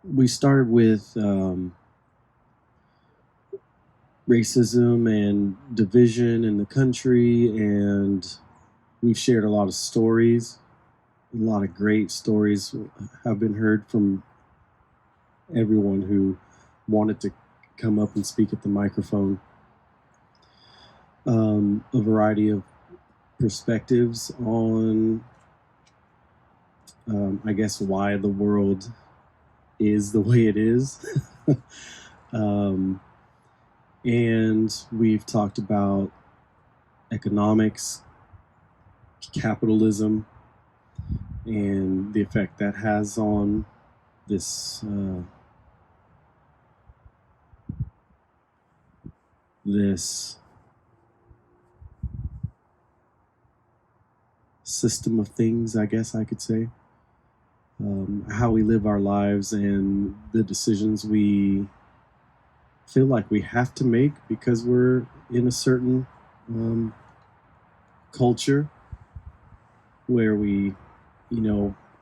We started with racism and division in the country, and we've shared a lot of stories. A lot of great stories have been heard from everyone who wanted to come up and speak at the microphone. A variety of perspectives on, I guess, why the world is the way it is. um, and we've talked about economics, capitalism, and the effect that has on this system of things, I guess I could say. How we live our lives and the decisions we feel like we have to make because we're in a certain culture where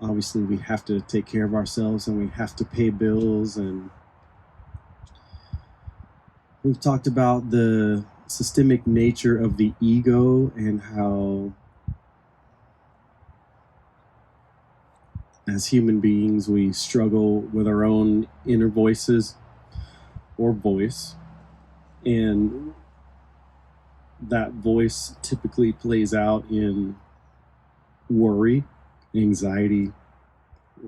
obviously we have to take care of ourselves and we have to pay bills. And we've talked about the systemic nature of the ego and how, as human beings, we struggle with our own inner voices or voice. And that voice typically plays out in worry, anxiety.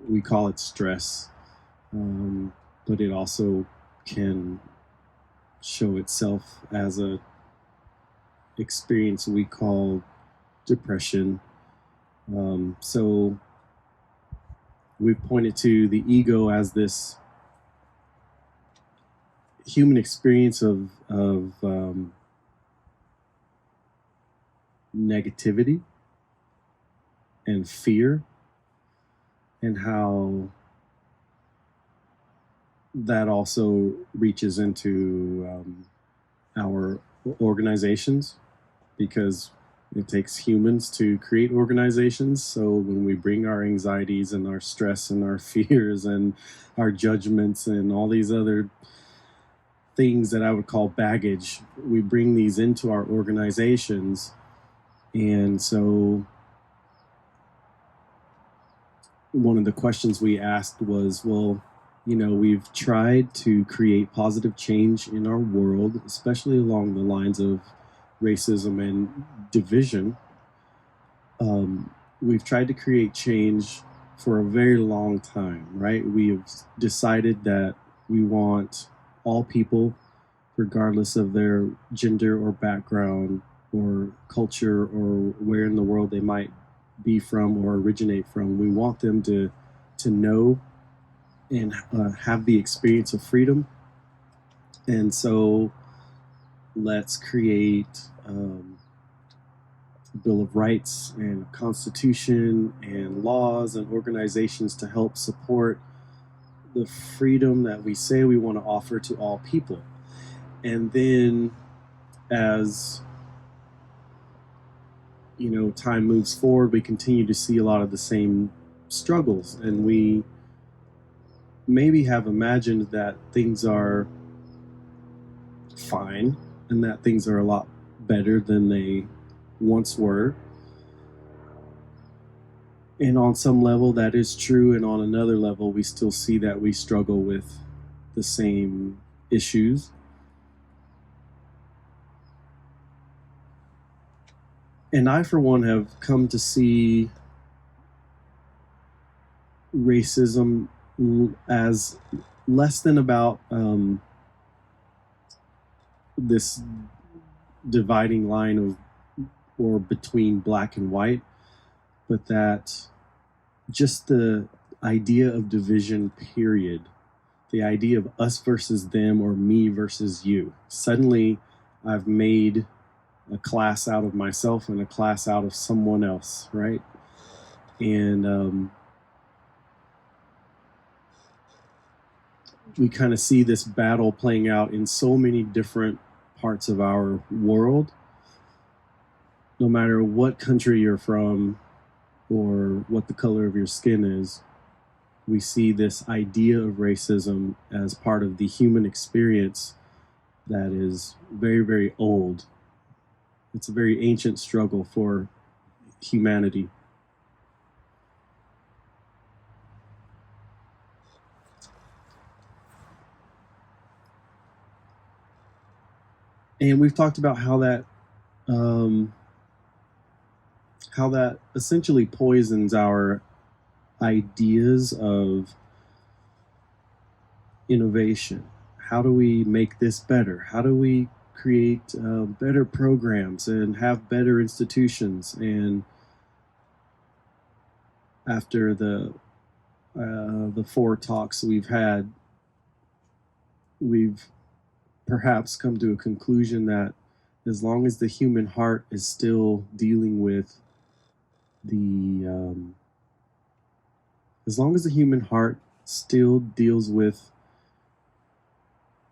We call it stress, but it also can show itself as a experience we call depression. So we've pointed to the ego as this human experience of negativity and fear, and how that also reaches into our organizations, because it takes humans to create organizations. So when we bring our anxieties and our stress and our fears and our judgments and all these other things that I would call baggage, we bring these into our organizations. And so one of the questions we asked was, well, we've tried to create positive change in our world, especially along the lines of racism and division. We've tried to create change for a very long time, right? We have decided that we want all people, regardless of their gender or background or culture or where in the world they might be from or originate from, we want them to know and have the experience of freedom. And so let's create a Bill of Rights and a Constitution and laws and organizations to help support the freedom that we say we want to offer to all people. And then as time moves forward, we continue to see a lot of the same struggles, and we maybe have imagined that things are fine and that things are a lot better than they once were. And on some level that is true, and on another level we still see that we struggle with the same issues. And I, for one, have come to see racism as less than about this dividing line of or between black and white, but that just the idea of division, period, the idea of us versus them or me versus you. Suddenly I've made a class out of myself and a class out of someone else, right? And we kind of see this battle playing out in so many different parts of our world. No matter what country you're from or what the color of your skin is, we see this idea of racism as part of the human experience that is very, very old. It's a very ancient struggle for humanity. And we've talked about um, how that essentially poisons our ideas of innovation. How do we make this better? How do we create better programs and have better institutions? And after the four talks we've had, we've perhaps come to a conclusion that as long as the human heart is still dealing with as long as the human heart still deals with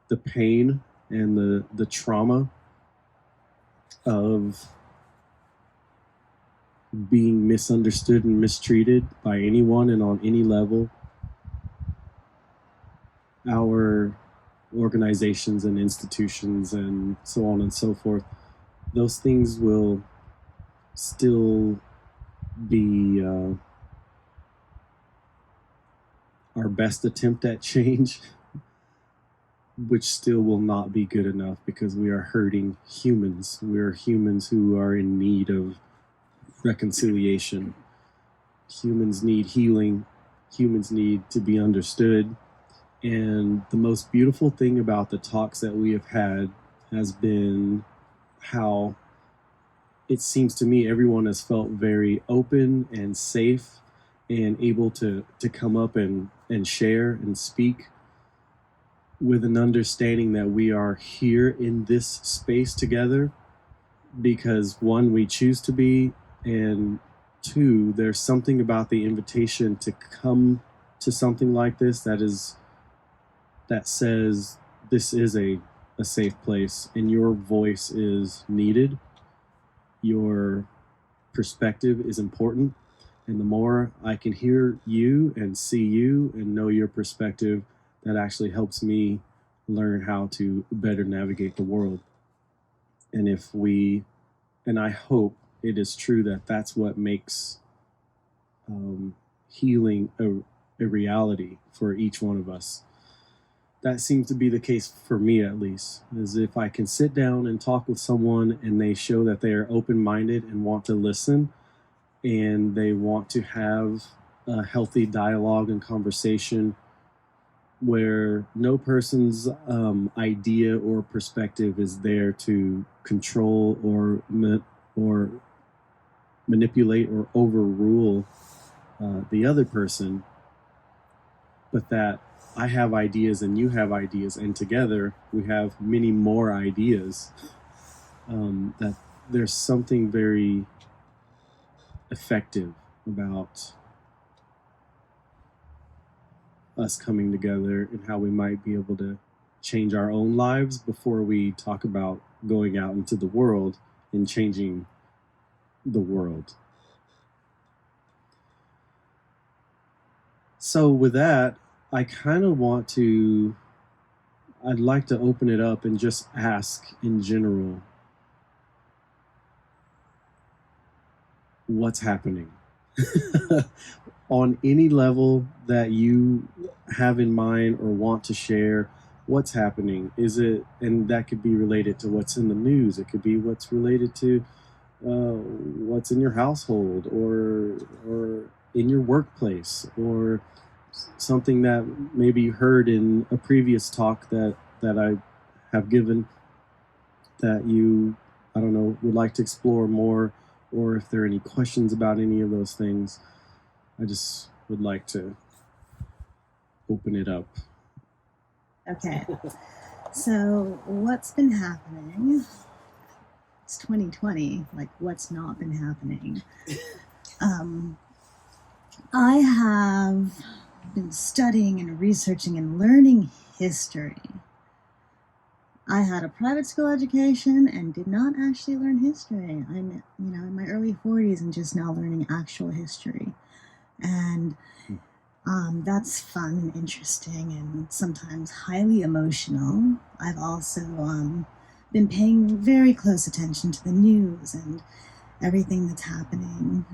the pain and the trauma of being misunderstood and mistreated by anyone and on any level, our organizations and institutions and so on and so forth, those things will still be our best attempt at change, which still will not be good enough because we are hurting humans. We are humans who are in need of reconciliation. Humans need healing. Humans need to be understood. And the most beautiful thing about the talks that we have had has been how it seems to me everyone has felt very open and safe and able to come up and share and speak with an understanding that we are here in this space together because one, we choose to be, and two, there's something about the invitation to come to something like this that says this is a safe place and your voice is needed, your perspective is important, and the more I can hear you and see you and know your perspective, that actually helps me learn how to better navigate the world. And and I hope it is true that that's what makes healing a reality for each one of us. That seems to be the case for me, at least, is if I can sit down and talk with someone and they show that they are open-minded and want to listen and they want to have a healthy dialogue and conversation where no person's idea or perspective is there to control or manipulate or overrule the other person, but that I have ideas and you have ideas, and together we have many more ideas. That there's something very effective about us coming together and how we might be able to change our own lives before we talk about going out into the world and changing the world. So with that, I'd like to open it up and just ask in general, what's happening? On any level that you have in mind or want to share, what's happening? And that could be related to what's in the news. It could be what's related to what's in your household or in your workplace, or something that maybe you heard in a previous talk that I have given that you, I don't know, would like to explore more, or if there are any questions about any of those things. I just would like to open it up. Okay. So what's been happening? It's 2020. Like, what's not been happening? I have been studying and researching and learning history. I had a private school education and did not actually learn history. I'm, in my early 40s and just now learning actual history. And That's fun and interesting and sometimes highly emotional. I've also been paying very close attention to the news and everything that's happening.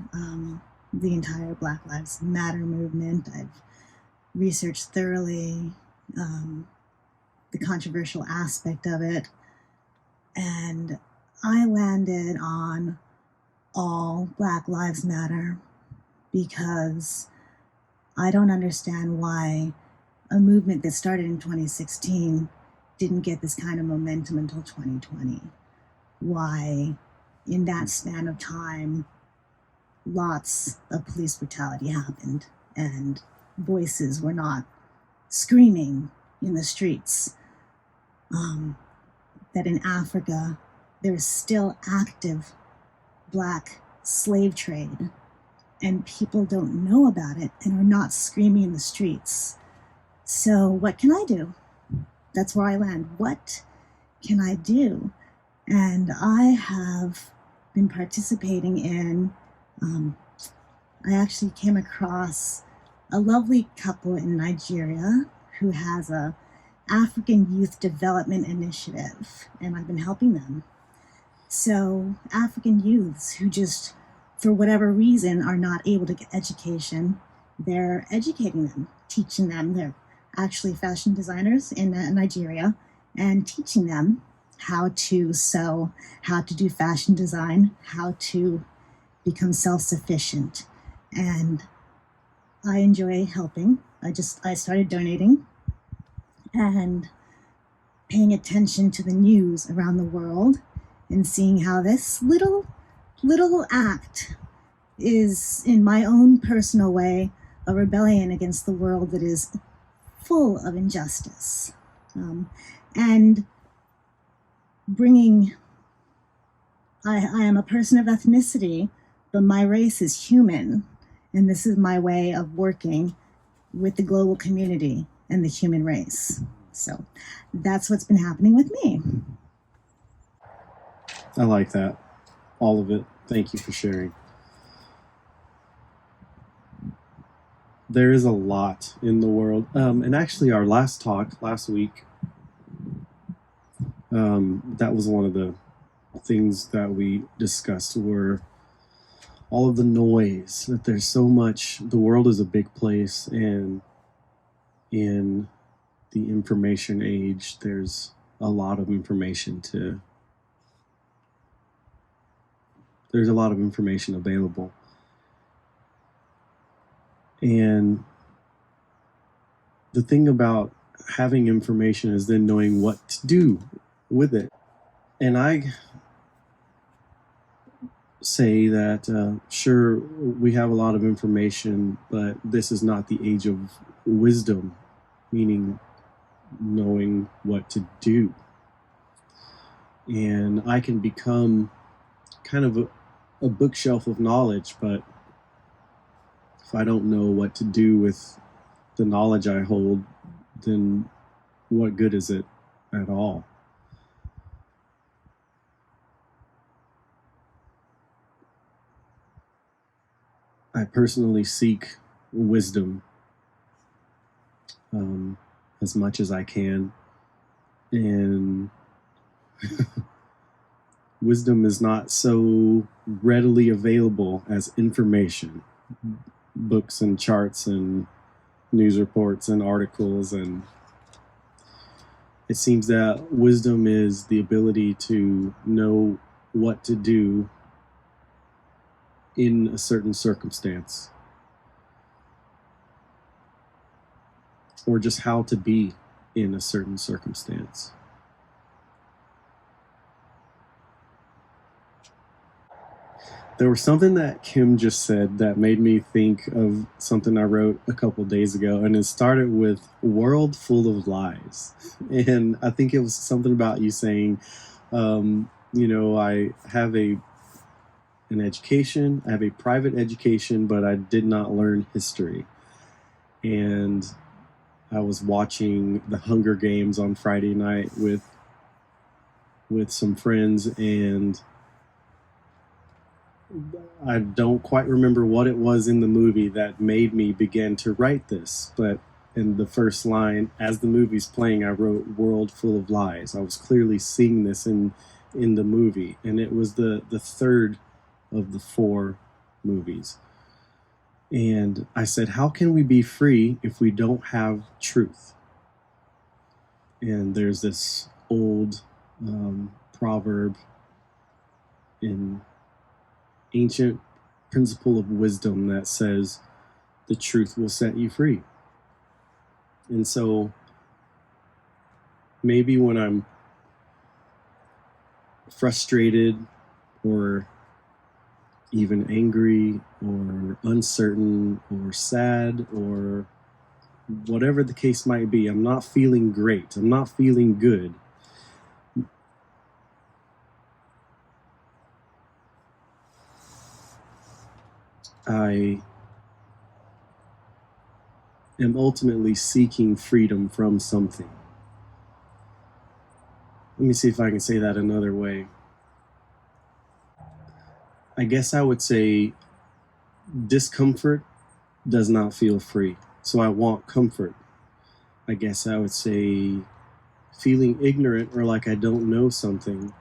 The entire Black Lives Matter movement. I've researched thoroughly the controversial aspect of it, and I landed on all Black Lives Matter because I don't understand why a movement that started in 2016 didn't get this kind of momentum until 2020. Why, in that span of time, lots of police brutality happened and voices were not screaming in the streets. That in Africa, there's still active Black slave trade, and people don't know about it and are not screaming in the streets. So, what can I do? That's where I land. What can I do? And I have been participating in, I actually came across a lovely couple in Nigeria who has a African Youth Development Initiative, and I've been helping them. So African youths who just, for whatever reason, are not able to get education, they're educating them, teaching them. They're actually fashion designers in Nigeria, and teaching them how to sew, how to do fashion design, how to become self-sufficient. And I enjoy helping. I started donating and paying attention to the news around the world and seeing how this little act is, in my own personal way, a rebellion against the world that is full of injustice. And bringing, I am a person of ethnicity, but my race is human, and this is my way of working with the global community and the human race. So that's what's been happening with me. I like that. All of it. Thank you for sharing. There is a lot in the world. And actually, our last talk last week, that was one of the things that we discussed were all of the noise, that there's so much. The world is a big place, and in the information age, there's a lot of information there's a lot of information available. And the thing about having information is then knowing what to do with it. And I say that, sure, we have a lot of information, but this is not the age of wisdom, meaning knowing what to do. And I can become kind of a bookshelf of knowledge, but if I don't know what to do with the knowledge I hold, then what good is it at all? I personally seek wisdom as much as I can, and wisdom is not so readily available as information, books and charts and news reports and articles. And it seems that wisdom is the ability to know what to do in a certain circumstance, or just how to be in a certain circumstance. There was something that Kim just said that made me think of something I wrote a couple days ago, and it started with "world full of lies." And I think it was something about you saying, I have an education, I have a private education, but I did not learn history. And I was watching the Hunger Games on Friday night with some friends, and I don't quite remember what it was in the movie that made me begin to write this, but in the first line, as the movie's playing, I wrote "world full of lies." I was clearly seeing this in the movie, and it was the third of the four movies. And I said, how can we be free if we don't have truth? And there's this old proverb in ancient principle of wisdom that says the truth will set you free. And so maybe when I'm frustrated or even angry or uncertain or sad or whatever the case might be, I'm not feeling great, I'm not feeling good, I am ultimately seeking freedom from something. Let me see if I can say that another way. I guess I would say discomfort does not feel free, so I want comfort. I guess I would say feeling ignorant or like I don't know something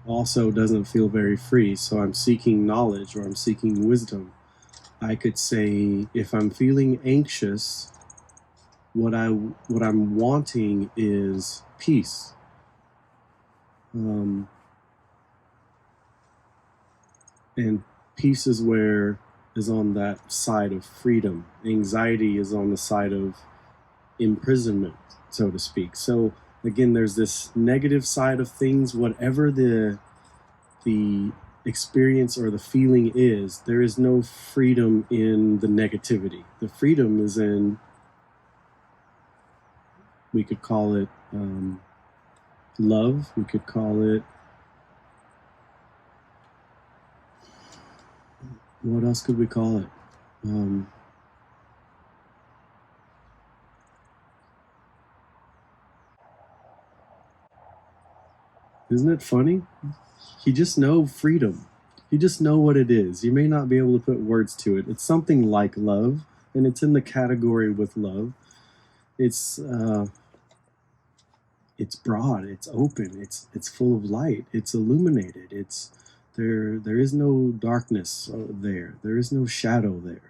also doesn't feel very free, so I'm seeking knowledge or I'm seeking wisdom. I could say if I'm feeling anxious, what I'm wanting is peace. And peace is on that side of freedom. Anxiety is on the side of imprisonment, so to speak. So again, there's this negative side of things. Whatever the experience or the feeling is, there is no freedom in the negativity. The freedom is in, we could call it love. We could call it, what else could we call it? Isn't it funny? You just know freedom. You just know what it is. You may not be able to put words to it. It's something like love, and it's in the category with love. It's broad. It's open. It's full of light. It's illuminated. There is no darkness there. There is no shadow there.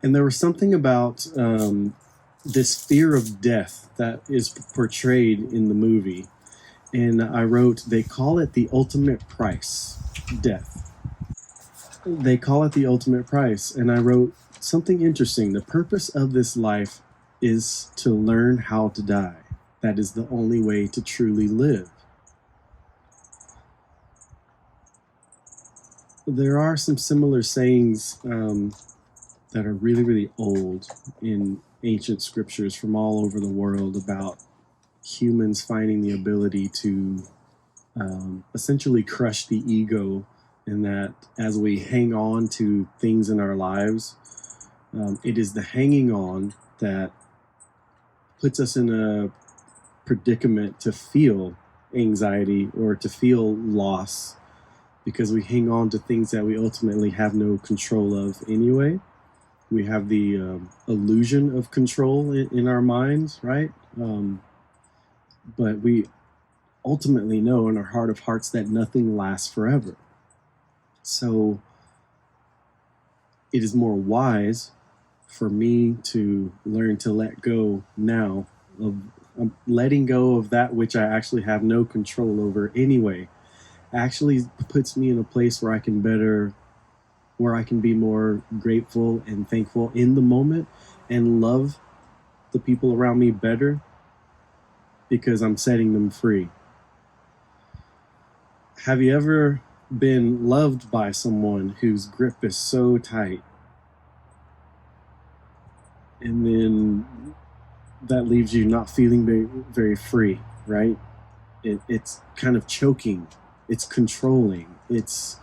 And there was something about this fear of death that is portrayed in the movie. And I wrote, they call it the ultimate price, death. They call it the ultimate price. And I wrote something interesting. The purpose of this life is to learn how to die. That is the only way to truly live. There are some similar sayings that are really, really old in ancient scriptures from all over the world about humans finding the ability to essentially crush the ego, and that as we hang on to things in our lives, it is the hanging on that puts us in a predicament to feel anxiety or to feel loss, because we hang on to things that we ultimately have no control of anyway. We have the illusion of control in our minds, right? But we ultimately know in our heart of hearts that nothing lasts forever. So it is more wise for me to learn to let go now of letting go of that which I actually have no control over anyway. Actually puts me in a place where I can be more grateful and thankful in the moment and love the people around me better because I'm setting them free. Have you ever been loved by someone whose grip is so tight, and then that leaves you not feeling very, very free, right? It's kind of choking, it's controlling, it's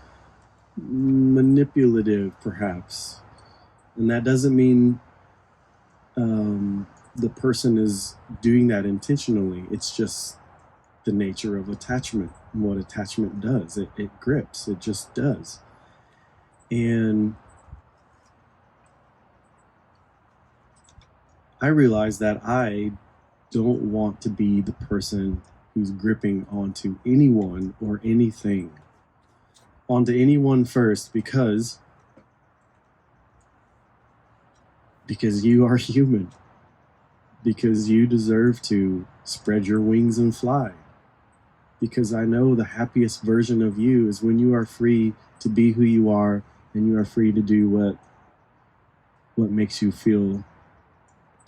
manipulative perhaps. And that doesn't mean the person is doing that intentionally. It's just the nature of attachment and what attachment does. It grips, it just does. And I realized that I don't want to be the person who's gripping onto anyone or anything. Onto anyone first because you are human. Because you deserve to spread your wings and fly. Because I know the happiest version of you is when you are free to be who you are and you are free to do what makes you feel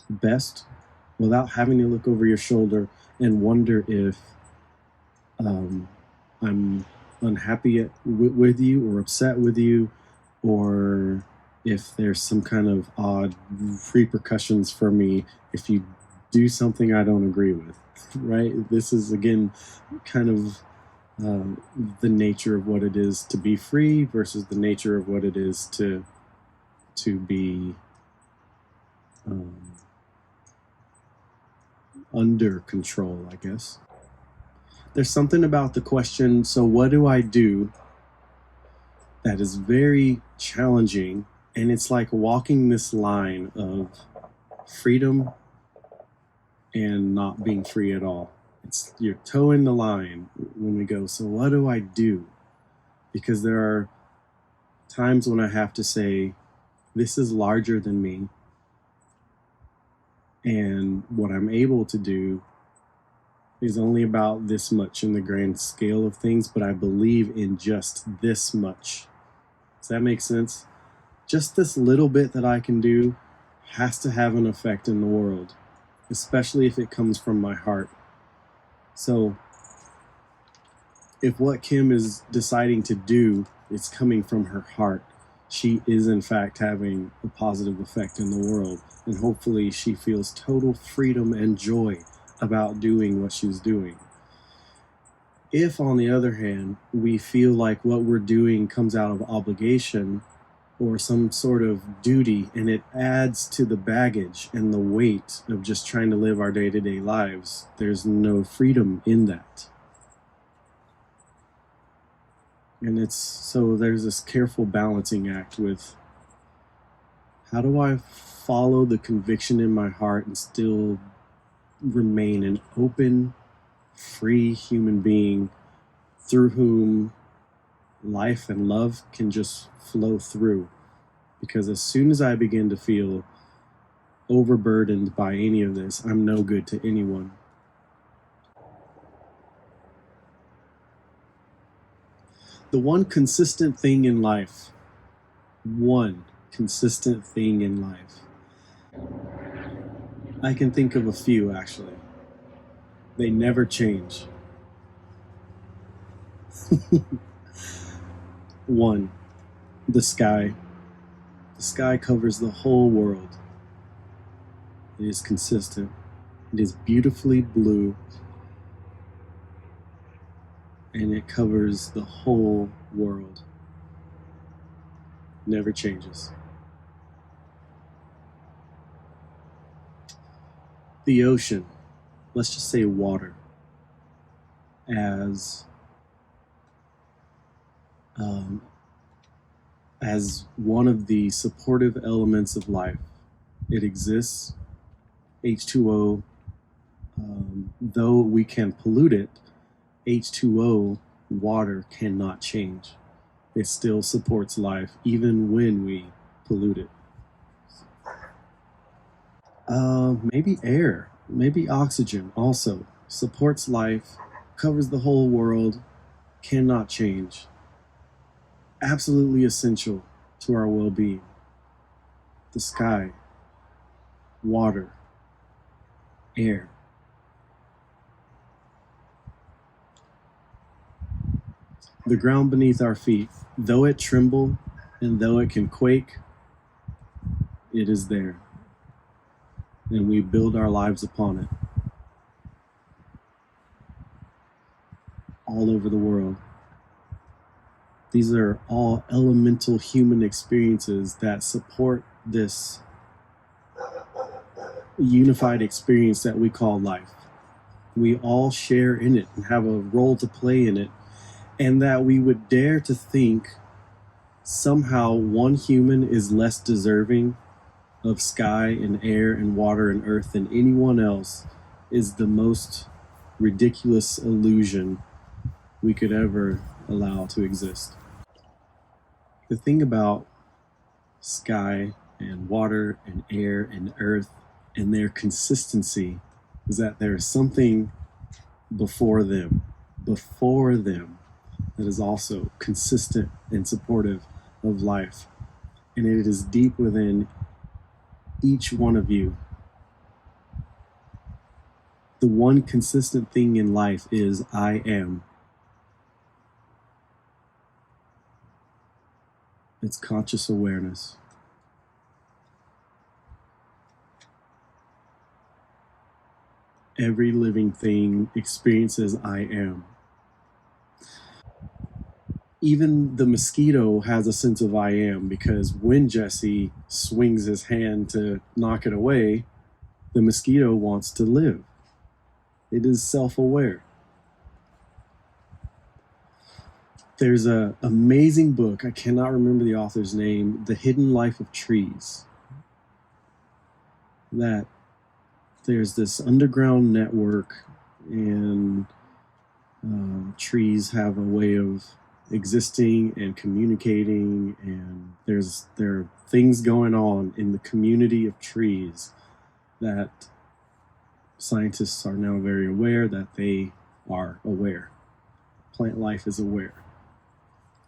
best without having to look over your shoulder and wonder if I'm unhappy with you or upset with you, or if there's some kind of odd repercussions for me if you do something I don't agree with, right? This is, again, kind of the nature of what it is to be free versus the nature of what it is to be under control, I guess. There's something about the question, so what do I do, that is very challenging, and it's like walking this line of freedom and not being free at all. It's, you're towing the line when we go, so what do I do? Because there are times when I have to say, this is larger than me, and what I'm able to do is only about this much in the grand scale of things, but I believe in just this much. Does that make sense? Just this little bit that I can do has to have an effect in the world, especially if it comes from my heart. So if what Kim is deciding to do is coming from her heart, she is in fact having a positive effect in the world, and hopefully she feels total freedom and joy about doing what she's doing. If, on the other hand, we feel like what we're doing comes out of obligation or some sort of duty, and it adds to the baggage and the weight of just trying to live our day-to-day lives, there's no freedom in that. And so there's this careful balancing act with, how do I follow the conviction in my heart and still remain an open, free human being through whom life and love can just flow through? Because as soon as I begin to feel overburdened by any of this, I'm no good to anyone. The one consistent thing in life, I can think of a few actually. They never change. One, the sky. The sky covers the whole world. It is consistent. It is beautifully blue. And it covers the whole world. Never changes. The ocean, let's just say water, as one of the supportive elements of life. It exists, H2O, though we can pollute it, H2O, water, cannot change. It still supports life even when we pollute it. Maybe air, maybe oxygen also supports life, covers the whole world, cannot change. Absolutely essential to our well-being. The sky, water, air. The ground beneath our feet, though it tremble and though it can quake, it is there. And we build our lives upon it. All over the world. These are all elemental human experiences that support this unified experience that we call life. We all share in it and have a role to play in it, and that we would dare to think somehow one human is less deserving of sky and air and water and earth than anyone else is the most ridiculous illusion we could ever allow to exist. The thing about sky and water and air and earth and their consistency is that there is something before them that is also consistent and supportive of life, and it is deep within each one of you. The one consistent thing in life is I am. It's conscious awareness. Every living thing experiences I am. Even the mosquito has a sense of I am, because when Jesse swings his hand to knock it away, the mosquito wants to live. It is self-aware. There's an amazing book, I cannot remember the author's name, The Hidden Life of Trees. That there's this underground network, and trees have a way of existing and communicating, and there are things going on in the community of trees that scientists are now very aware that they are aware. Plant life is aware.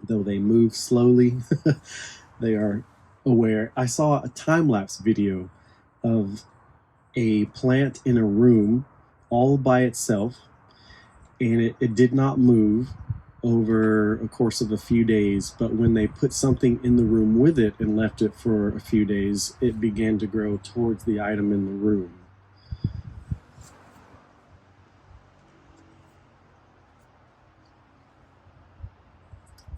Though they move slowly, they are aware. I saw a time-lapse video of a plant in a room all by itself, and it did not move over a course of a few days, but when they put something in the room with it and left it for a few days, it began to grow towards the item in the room.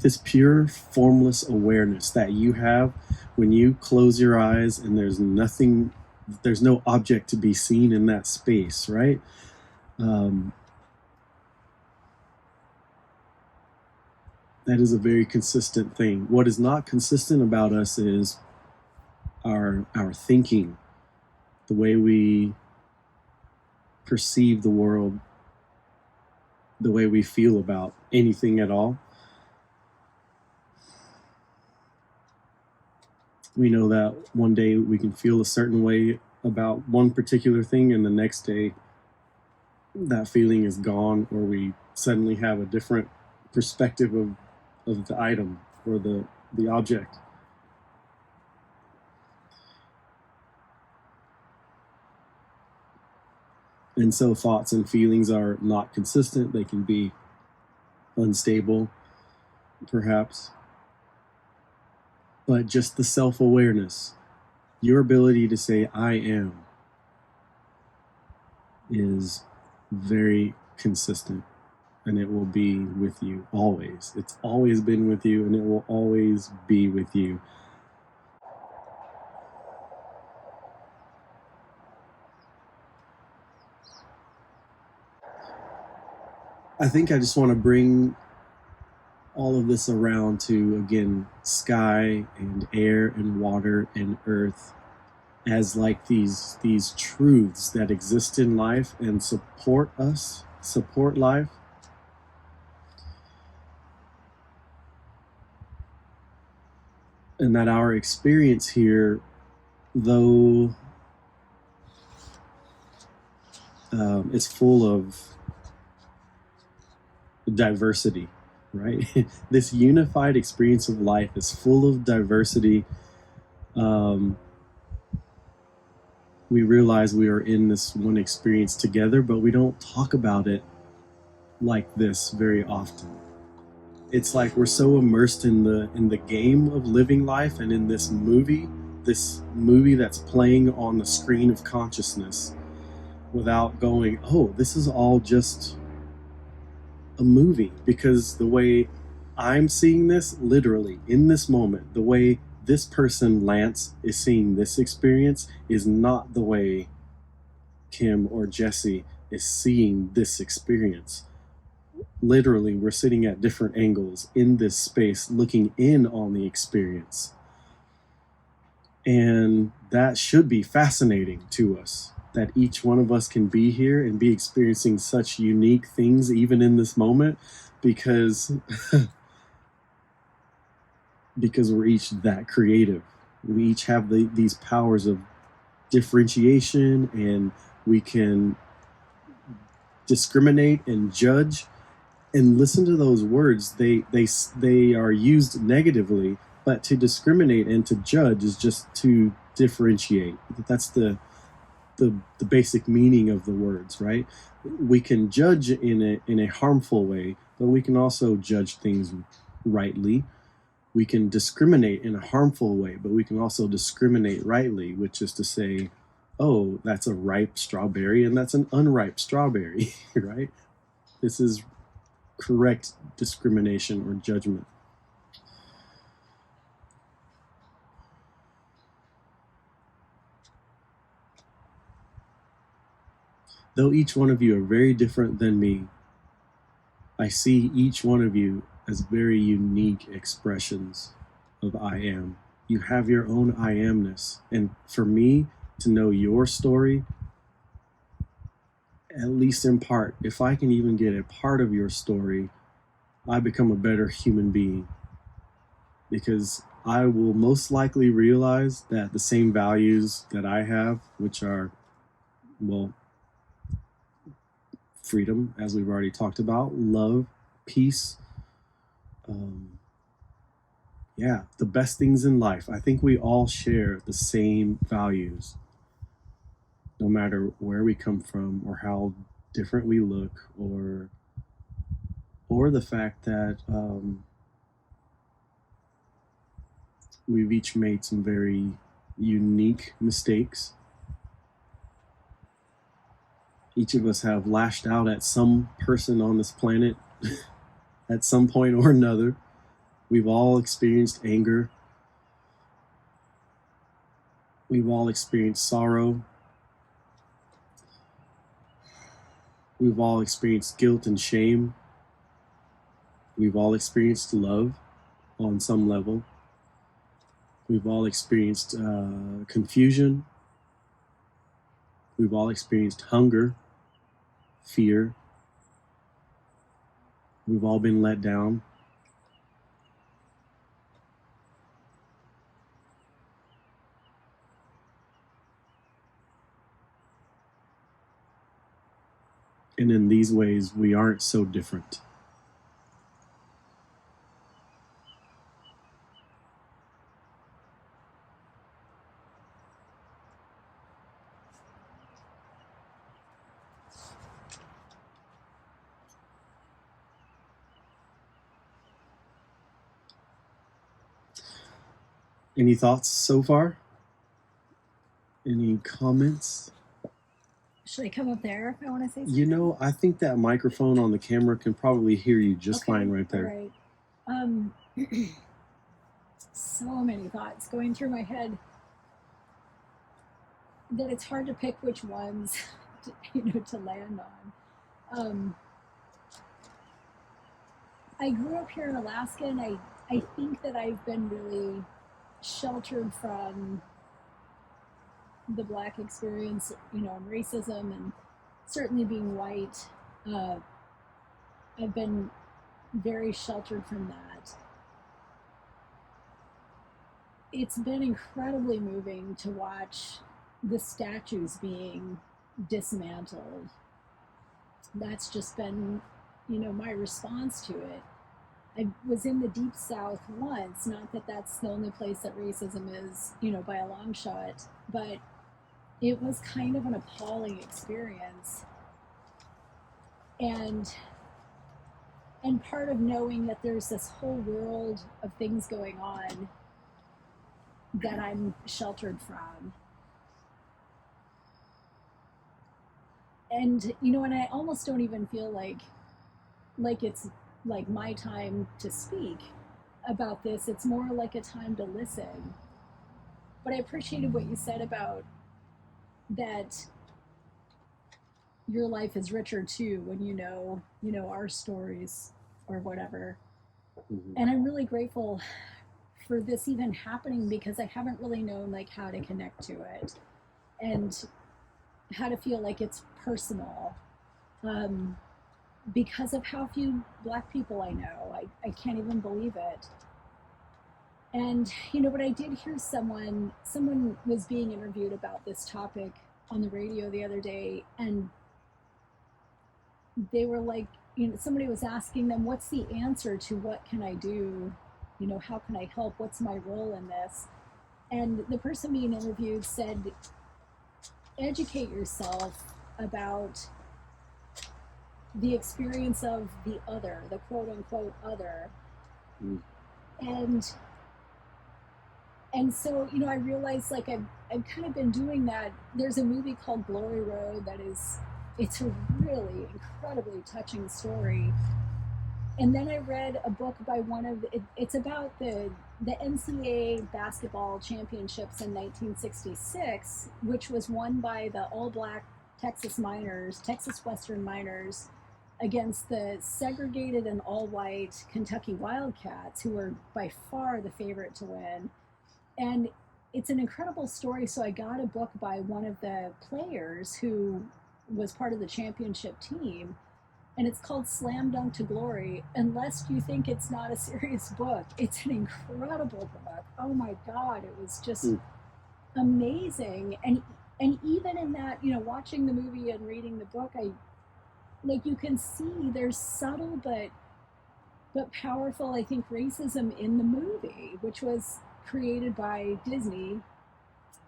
This pure formless awareness that you have when you close your eyes and there's no object to be seen in that space, right? That is a very consistent thing. What is not consistent about us is our thinking, the way we perceive the world, the way we feel about anything at all. We know that one day we can feel a certain way about one particular thing, and the next day that feeling is gone, or we suddenly have a different perspective of the item or the object. And so thoughts and feelings are not consistent. They can be unstable, perhaps. But just the self-awareness, your ability to say I am, is very consistent, and it will be with you always. It's always been with you, and it will always be with you. I think I just want to bring all of this around to, again, sky and air and water and earth as like these truths that exist in life and support us, support life. And that our experience here, though it's full of diversity, right? This unified experience of life is full of diversity. We realize we are in this one experience together, but we don't talk about it like this very often. It's like we're so immersed in the game of living life and in this movie that's playing on the screen of consciousness, without going, oh, this is all just a movie. Because the way I'm seeing this, literally in this moment, the way this person, Lance, is seeing this experience is not the way Kim or Jesse is seeing this experience. Literally, we're sitting at different angles in this space looking in on the experience. And that should be fascinating to us, that each one of us can be here and be experiencing such unique things even in this moment, because because we're each that creative. We each have these powers of differentiation, and we can discriminate and judge. And listen to those words. They are used negatively, but to discriminate and to judge is just to differentiate. That's the basic meaning of the words, right? We can judge in a harmful way, but we can also judge things rightly. We can discriminate in a harmful way, but we can also discriminate rightly, which is to say, oh, that's a ripe strawberry and that's an unripe strawberry, right? This is correct discrimination or judgment. Though each one of you are very different than me, I see each one of you as very unique expressions of I am. You have your own I am-ness. And for me to know your story, at least in part, if I can even get a part of your story, I become a better human being. Because I will most likely realize that the same values that I have, which are, well, freedom, as we've already talked about, love, peace, the best things in life. I think we all share the same values, no matter where we come from or how different we look, or the fact that we've each made some very unique mistakes. Each of us have lashed out at some person on this planet at some point or another. We've all experienced anger. We've all experienced sorrow. We've all experienced guilt and shame. We've all experienced love on some level. We've all experienced confusion. We've all experienced hunger, fear. We've all been let down. And in these ways, we aren't so different. Any thoughts so far? Any comments? Should I come up there if I want to say something? You know, I think that microphone on the camera can probably hear you just fine right there. All right. So many thoughts going through my head that it's hard to pick which ones to land on. I grew up here in Alaska, and I think that I've been really sheltered from the Black experience, and racism, and certainly being white. I've been very sheltered from that. It's been incredibly moving to watch the statues being dismantled. That's just been, my response to it. I was in the Deep South once, not that that's the only place that racism is, by a long shot, but it was kind of an appalling experience. And part of knowing that there's this whole world of things going on that I'm sheltered from. And, and I almost don't even feel like it's like my time to speak about this. It's more like a time to listen. But I appreciated what you said about that your life is richer too when you know our stories or whatever. Mm-hmm. And I'm really grateful for this even happening because I haven't really known like how to connect to it and how to feel like it's personal. Um, because of how few Black people I know. I can't even believe it. And but I did hear someone was being interviewed about this topic on the radio the other day, and they were like, somebody was asking them, what's the answer to what can I do? How can I help? What's my role in this? And the person being interviewed said, educate yourself about the experience of the other, the quote unquote other. Mm. And so, I realized like I've kind of been doing that. There's a movie called Glory Road it's a really incredibly touching story. And then I read a book by it's about the NCAA basketball championships in 1966, which was won by the all black Texas Western Miners against the segregated and all white Kentucky Wildcats, who were by far the favorite to win. And it's an incredible story. So I got a book by one of the players who was part of the championship team, and it's called Slam Dunk to Glory. Unless you think it's not a serious book, it's an incredible book. Oh my God, it was just amazing. And even in that, watching the movie and reading the book, you can see there's subtle but powerful, I think, racism in the movie, which was created by Disney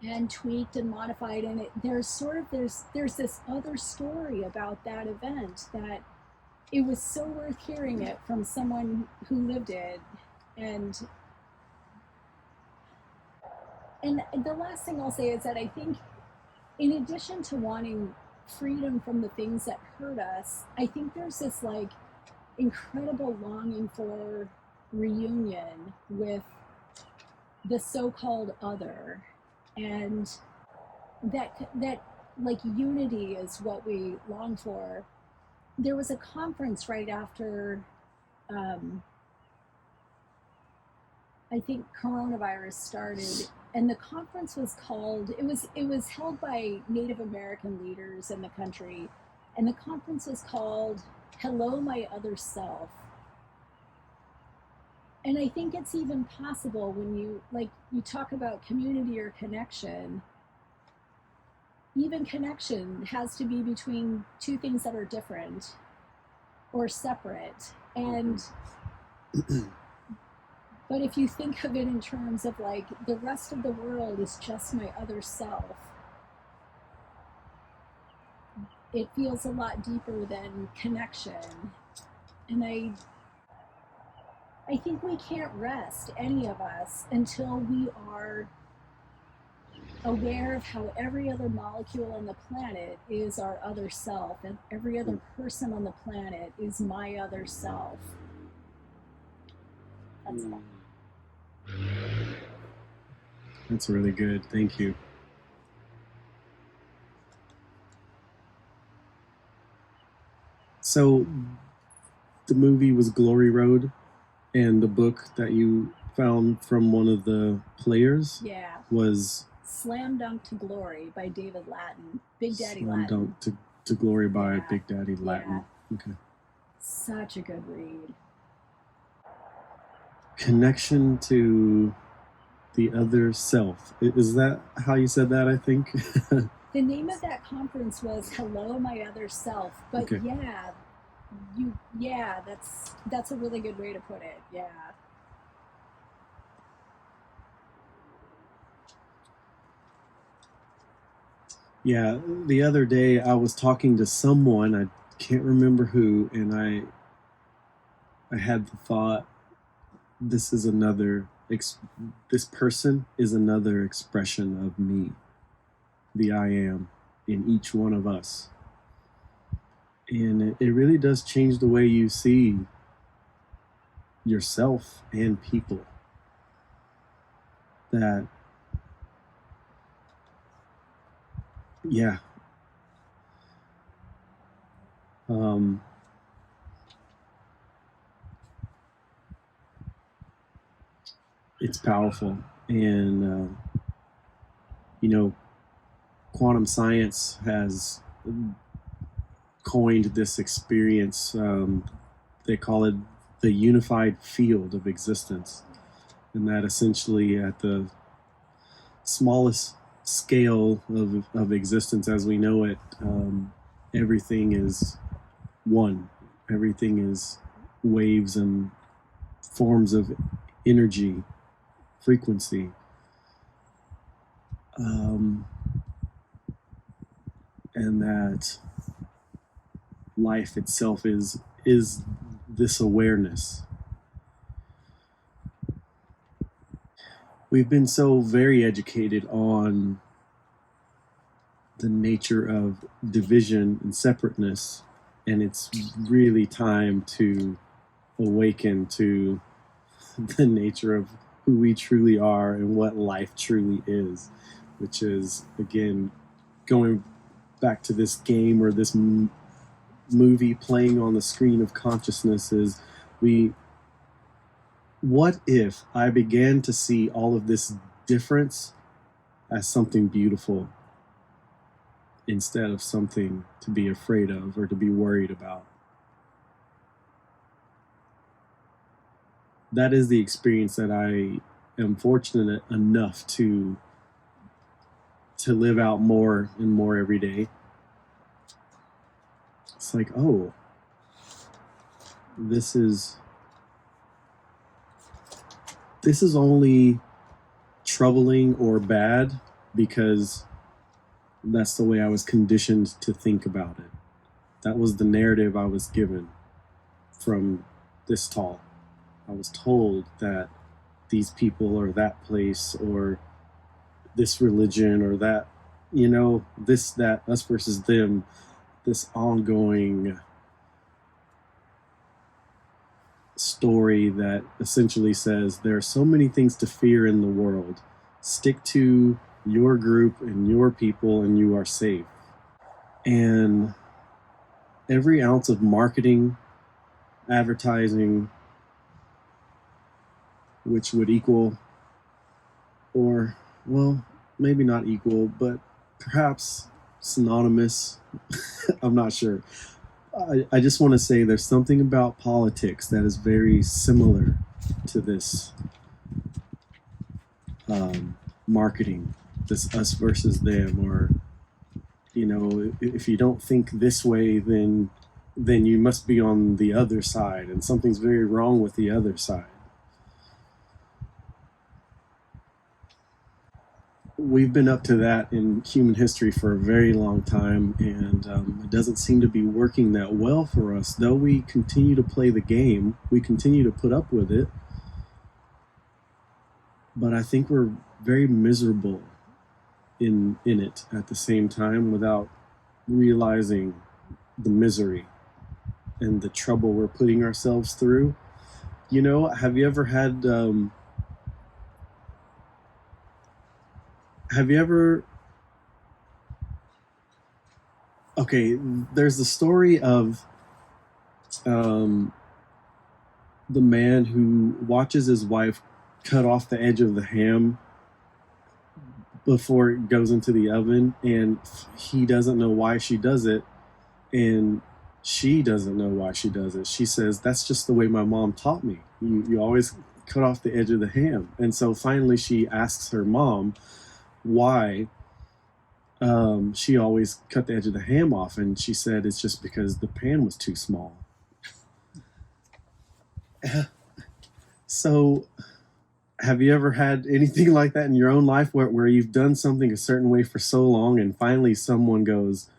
and tweaked and modified. And there's this other story about that event that it was so worth hearing it from someone who lived it. And the last thing I'll say is that I think, in addition to wanting freedom from the things that hurt us, I think there's this like incredible longing for reunion with the so-called other, and that like unity is what we long for. There was a conference right after I think coronavirus started, and the conference was called, it was held by Native American leaders in the country, and the conference was called Hello My Other Self. And I think it's even possible when you talk about community or connection, even connection has to be between two things that are different or separate. And but if you think of it in terms of like the rest of the world is just my other self, it feels a lot deeper than connection. And I think we can't rest, any of us, until we are aware of how every other molecule on the planet is our other self, and every other person on the planet is my other self. That's all. That's really good. Thank you. So the movie was Glory Road, and the book that you found from one of the players was Slam Dunk to Glory by David Latin. Big Daddy Slam Latin. Dunk to Glory by Big Daddy Latin. Okay. Such a good read. Connection to the other self. Is that how you said that, I think? The name of that conference was Hello My Other Self. But okay. That's a really good way to put it. Yeah. Yeah, the other day I was talking to someone, I can't remember who, and I had the thought, this person is another expression of me, the I am in each one of us. And it really does change the way you see yourself and people. That, yeah, Um, it's powerful. And, you know, quantum science has coined this experience. They call it the unified field of existence. And that essentially, at the smallest scale of existence as we know it, everything is one. Everything is waves and forms of energy, frequency. And that life itself is this awareness. We've been so very educated on the nature of division and separateness, and it's really time to awaken to the nature of who we truly are and what life truly is, which is, again, going back to this game or this movie playing on the screen of consciousness, is what if I began to see all of this difference as something beautiful instead of something to be afraid of or to be worried about? That is the experience that I am fortunate enough to live out more and more every day. It's like, oh, this is only troubling or bad because that's the way I was conditioned to think about it. That was the narrative I was given from this tall. I was told that these people or that place or this religion or that, this, that, us versus them, this ongoing story that essentially says there are so many things to fear in the world. Stick to your group and your people and you are safe. And every ounce of marketing, advertising, which would equal, or, well, maybe not equal, but perhaps synonymous, I'm not sure. I just want to say there's something about politics that is very similar to this marketing, this us versus them, or, if you don't think this way, then you must be on the other side, and something's very wrong with the other side. We've been up to that in human history for a very long time, and it doesn't seem to be working that well for us. Though we continue to play the game, we continue to put up with it, but I think we're very miserable in it at the same time without realizing the misery and the trouble we're putting ourselves through. Have you ever had okay, there's the story of the man who watches his wife cut off the edge of the ham before it goes into the oven, and he doesn't know why she does it, and she doesn't know why she does it. She says, that's just the way my mom taught me. You always cut off the edge of the ham. And so finally she asks her mom why she always cut the edge of the ham off, and she said it's just because the pan was too small. So have you ever had anything like that in your own life where you've done something a certain way for so long, and finally someone goes,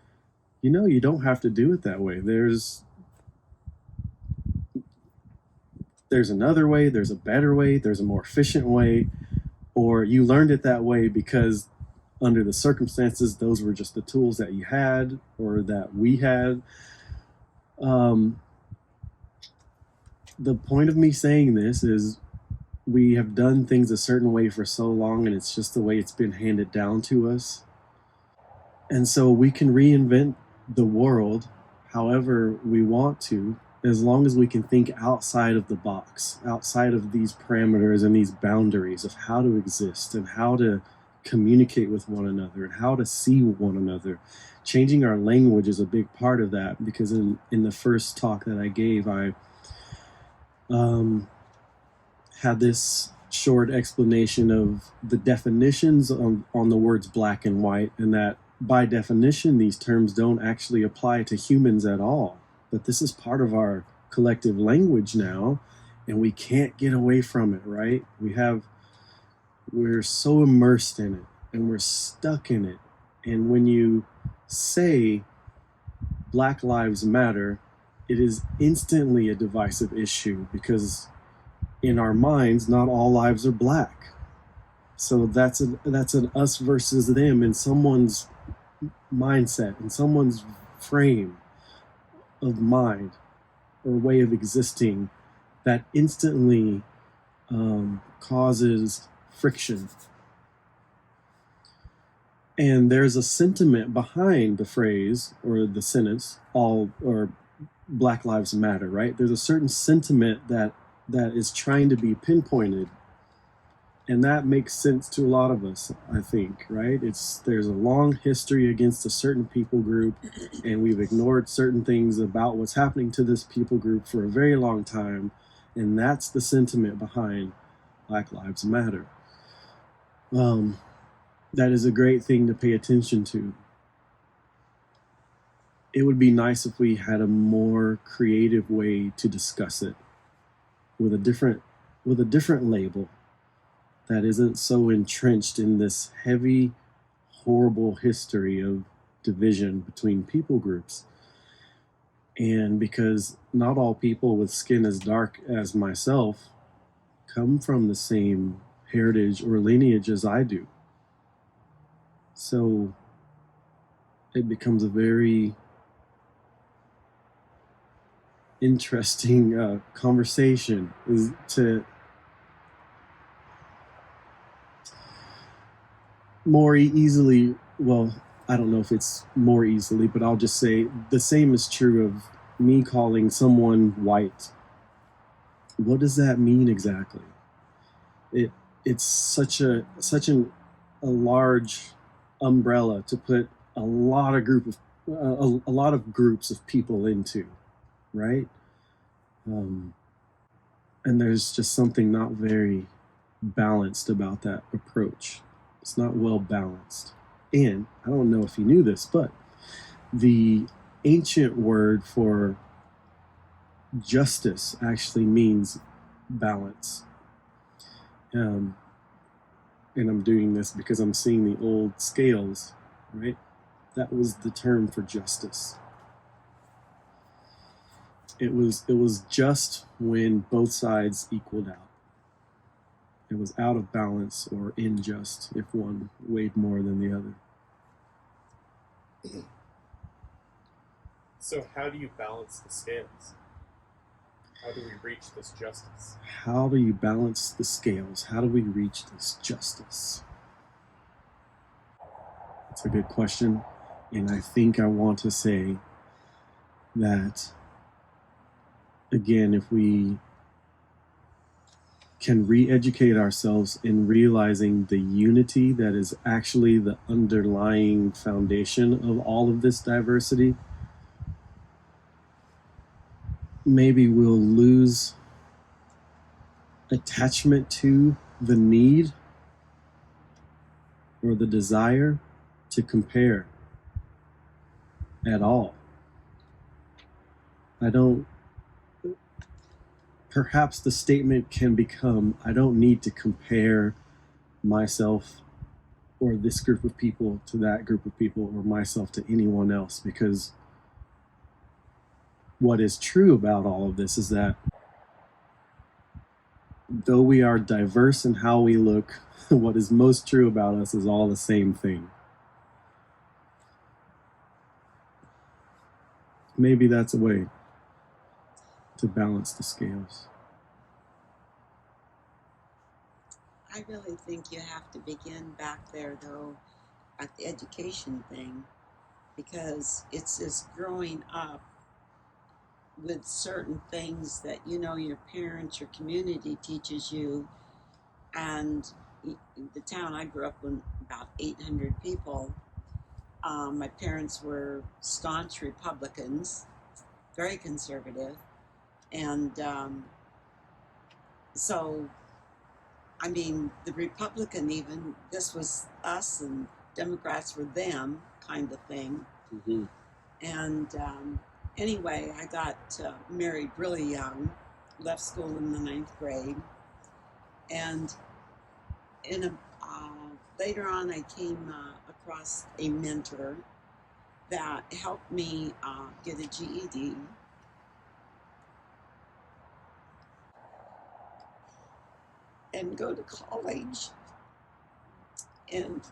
you don't have to do it that way. There's another way, there's a better way, there's a more efficient way, or you learned it that way because under the circumstances, those were just the tools that you had or that we had. The point of me saying this is we have done things a certain way for so long, and it's just the way it's been handed down to us. And so we can reinvent the world however we want to, as long as we can think outside of the box, outside of these parameters and these boundaries of how to exist and how to communicate with one another and how to see one another. Changing our language is a big part of that, because in the first talk that I gave, I had this short explanation of the definitions on the words black and white, and that by definition these terms don't actually apply to humans at all. But this is part of our collective language now, and we can't get away from it, right? We're so immersed in it, and we're stuck in it. And when you say Black Lives Matter, it is instantly a divisive issue, because in our minds, not all lives are black. So that's an us versus them in someone's mindset, in someone's frame of mind or way of existing, that instantly causes friction. And there's a sentiment behind the phrase or the sentence, all or Black Lives Matter, right? There's a certain sentiment that is trying to be pinpointed, and that makes sense to a lot of us, I think, right? There's a long history against a certain people group, and we've ignored certain things about what's happening to this people group for a very long time, and that's the sentiment behind Black Lives Matter. That is a great thing to pay attention to. It would be nice if we had a more creative way to discuss it, with a different label that isn't so entrenched in this heavy, horrible history of division between people groups. And because not all people with skin as dark as myself come from the same heritage or lineage as I do. So it becomes a very interesting conversation, is to more easily, well, I don't know if it's more easily, but I'll just say the same is true of me calling someone white. What does that mean exactly? It's such a large umbrella to put a lot of groups of people into, right? And there's just something not very balanced about that approach. It's not well balanced. And I don't know if you knew this, but the ancient word for justice actually means balance. And I'm doing this because I'm seeing the old scales, right? That was the term for justice. It was just when both sides equaled out. It was out of balance or unjust if one weighed more than the other. So how do you balance the scales? How do we reach this justice? How do you balance the scales? How do we reach this justice? That's a good question. And I think I want to say that, again, if we can re-educate ourselves in realizing the unity that is actually the underlying foundation of all of this diversity, maybe we'll lose attachment to the need or the desire to compare at all. Perhaps the statement can become, I don't need to compare myself or this group of people to that group of people, or myself to anyone else, because what is true about all of this is that though we are diverse in how we look, what is most true about us is all the same thing. Maybe that's a way to balance the scales. I really think you have to begin back there, though, at the education thing, because it's this growing up with certain things that you know your parents, your community teaches you, and the town I grew up in, about 800 people. My parents were staunch Republicans, very conservative, and so I mean, the Republican even, this was us and Democrats were them kind of thing. Mm-hmm. And anyway, I got married really young, left school in the 9th grade, and in a later on, I came across a mentor that helped me get a GED. And go to college. And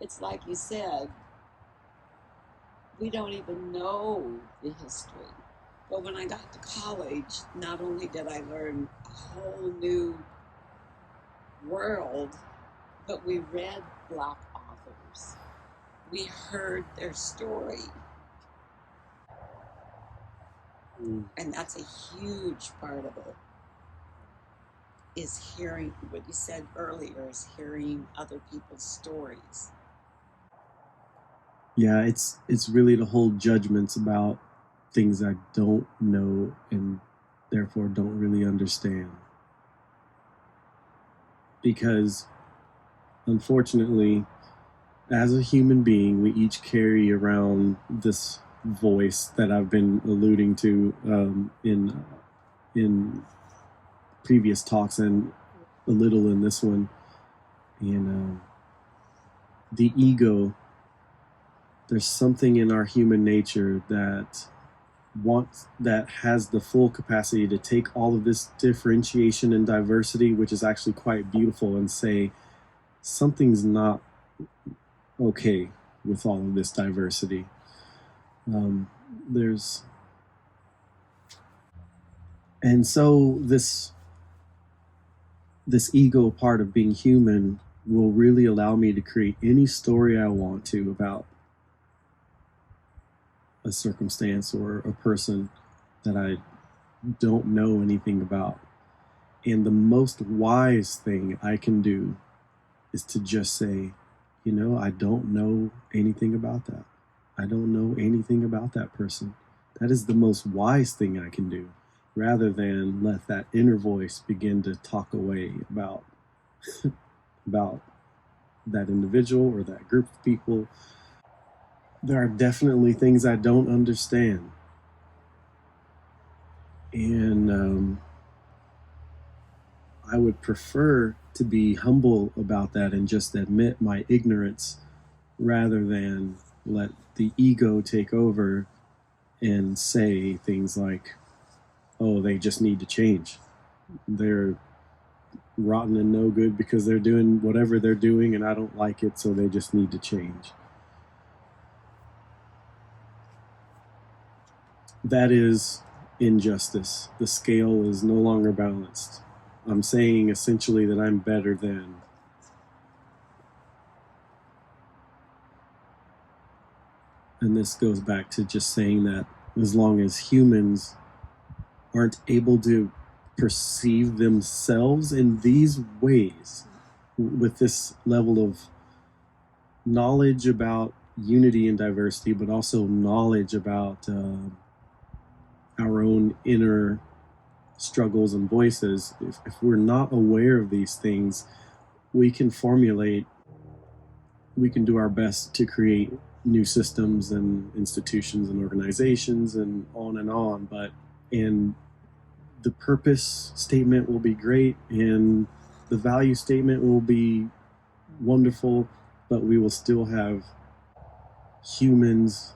it's like you said, we don't even know the history. But when I got to college, not only did I learn a whole new world, but we read Black authors. We heard their story. And that's a huge part of it, is hearing what you said earlier, is hearing other people's stories. Yeah, it's really to hold judgments about things I don't know and therefore don't really understand. Because unfortunately, as a human being, we each carry around this voice that I've been alluding to in previous talks and a little in this one. And the ego, there's something in our human nature that has the full capacity to take all of this differentiation and diversity, which is actually quite beautiful, and say something's not okay with all of this diversity. And so this ego part of being human will really allow me to create any story I want to about a circumstance or a person that I don't know anything about. And the most wise thing I can do is to just say, you know, I don't know anything about that. I don't know anything about that person. That is the most wise thing I can do, rather than let that inner voice begin to talk away about about that individual or that group of people. There are definitely things I don't understand. And I would prefer to be humble about that and just admit my ignorance rather than let the ego take over and say things like, oh, they just need to change. They're rotten and no good because they're doing whatever they're doing and I don't like it, so they just need to change. That is injustice. The scale is no longer balanced. I'm saying essentially that I'm better than. And this goes back to just saying that as long as humans aren't able to perceive themselves in these ways, with this level of knowledge about unity and diversity, but also knowledge about our own inner struggles and voices, if we're not aware of these things, we can do our best to create new systems and institutions and organizations and on, but and the purpose statement will be great and the value statement will be wonderful, but we will still have humans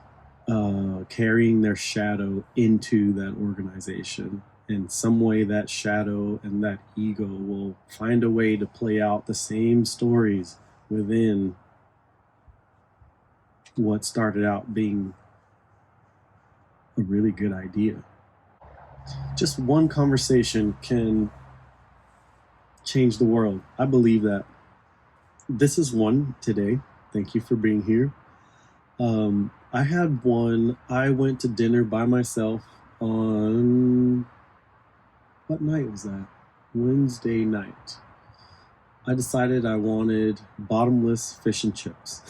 carrying their shadow into that organization. In some way, that shadow and that ego will find a way to play out the same stories within what started out being a really good idea. Just one conversation can change the world. I believe that. This is one today. Thank you for being here. I had one. I went to dinner by myself on, what night was that? Wednesday night. I decided I wanted bottomless fish and chips.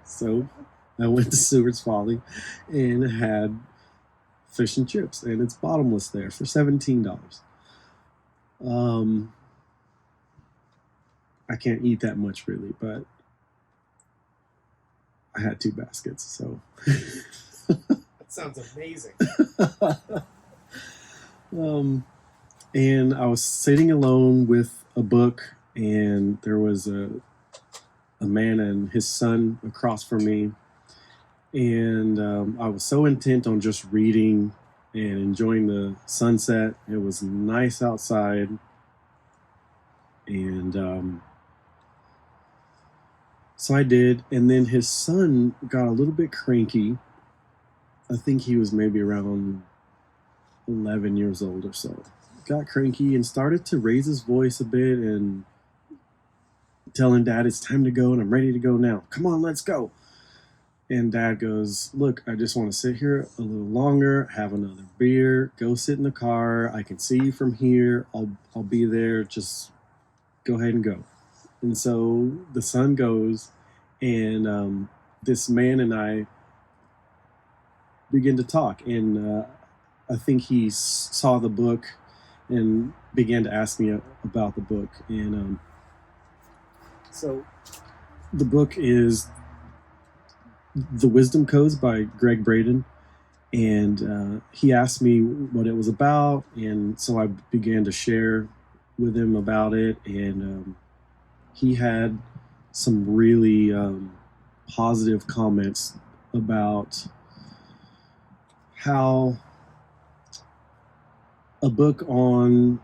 So I went to Seward's Folly and had fish and chips, and it's bottomless there for $17. I can't eat that much really, but I had 2 baskets, so. That sounds amazing. And I was sitting alone with a book, and there was a man and his son across from me, and I was so intent on just reading and enjoying the sunset. It was nice outside, and so I did. And then his son got a little bit cranky. I think he was maybe around 11 years old or so. Got cranky and started to raise his voice a bit and telling Dad it's time to go and I'm ready to go now. Come on, let's go. And Dad goes, look, I just want to sit here a little longer, have another beer, go sit in the car. I can see you from here. I'll be there. Just go ahead and go. And so the son goes, and this man and I begin to talk. And I think he saw the book and began to ask me about the book. And so the book is The Wisdom Codes by Greg Braden. And he asked me what it was about. And so I began to share with him about it. And he had some really positive comments about how a book on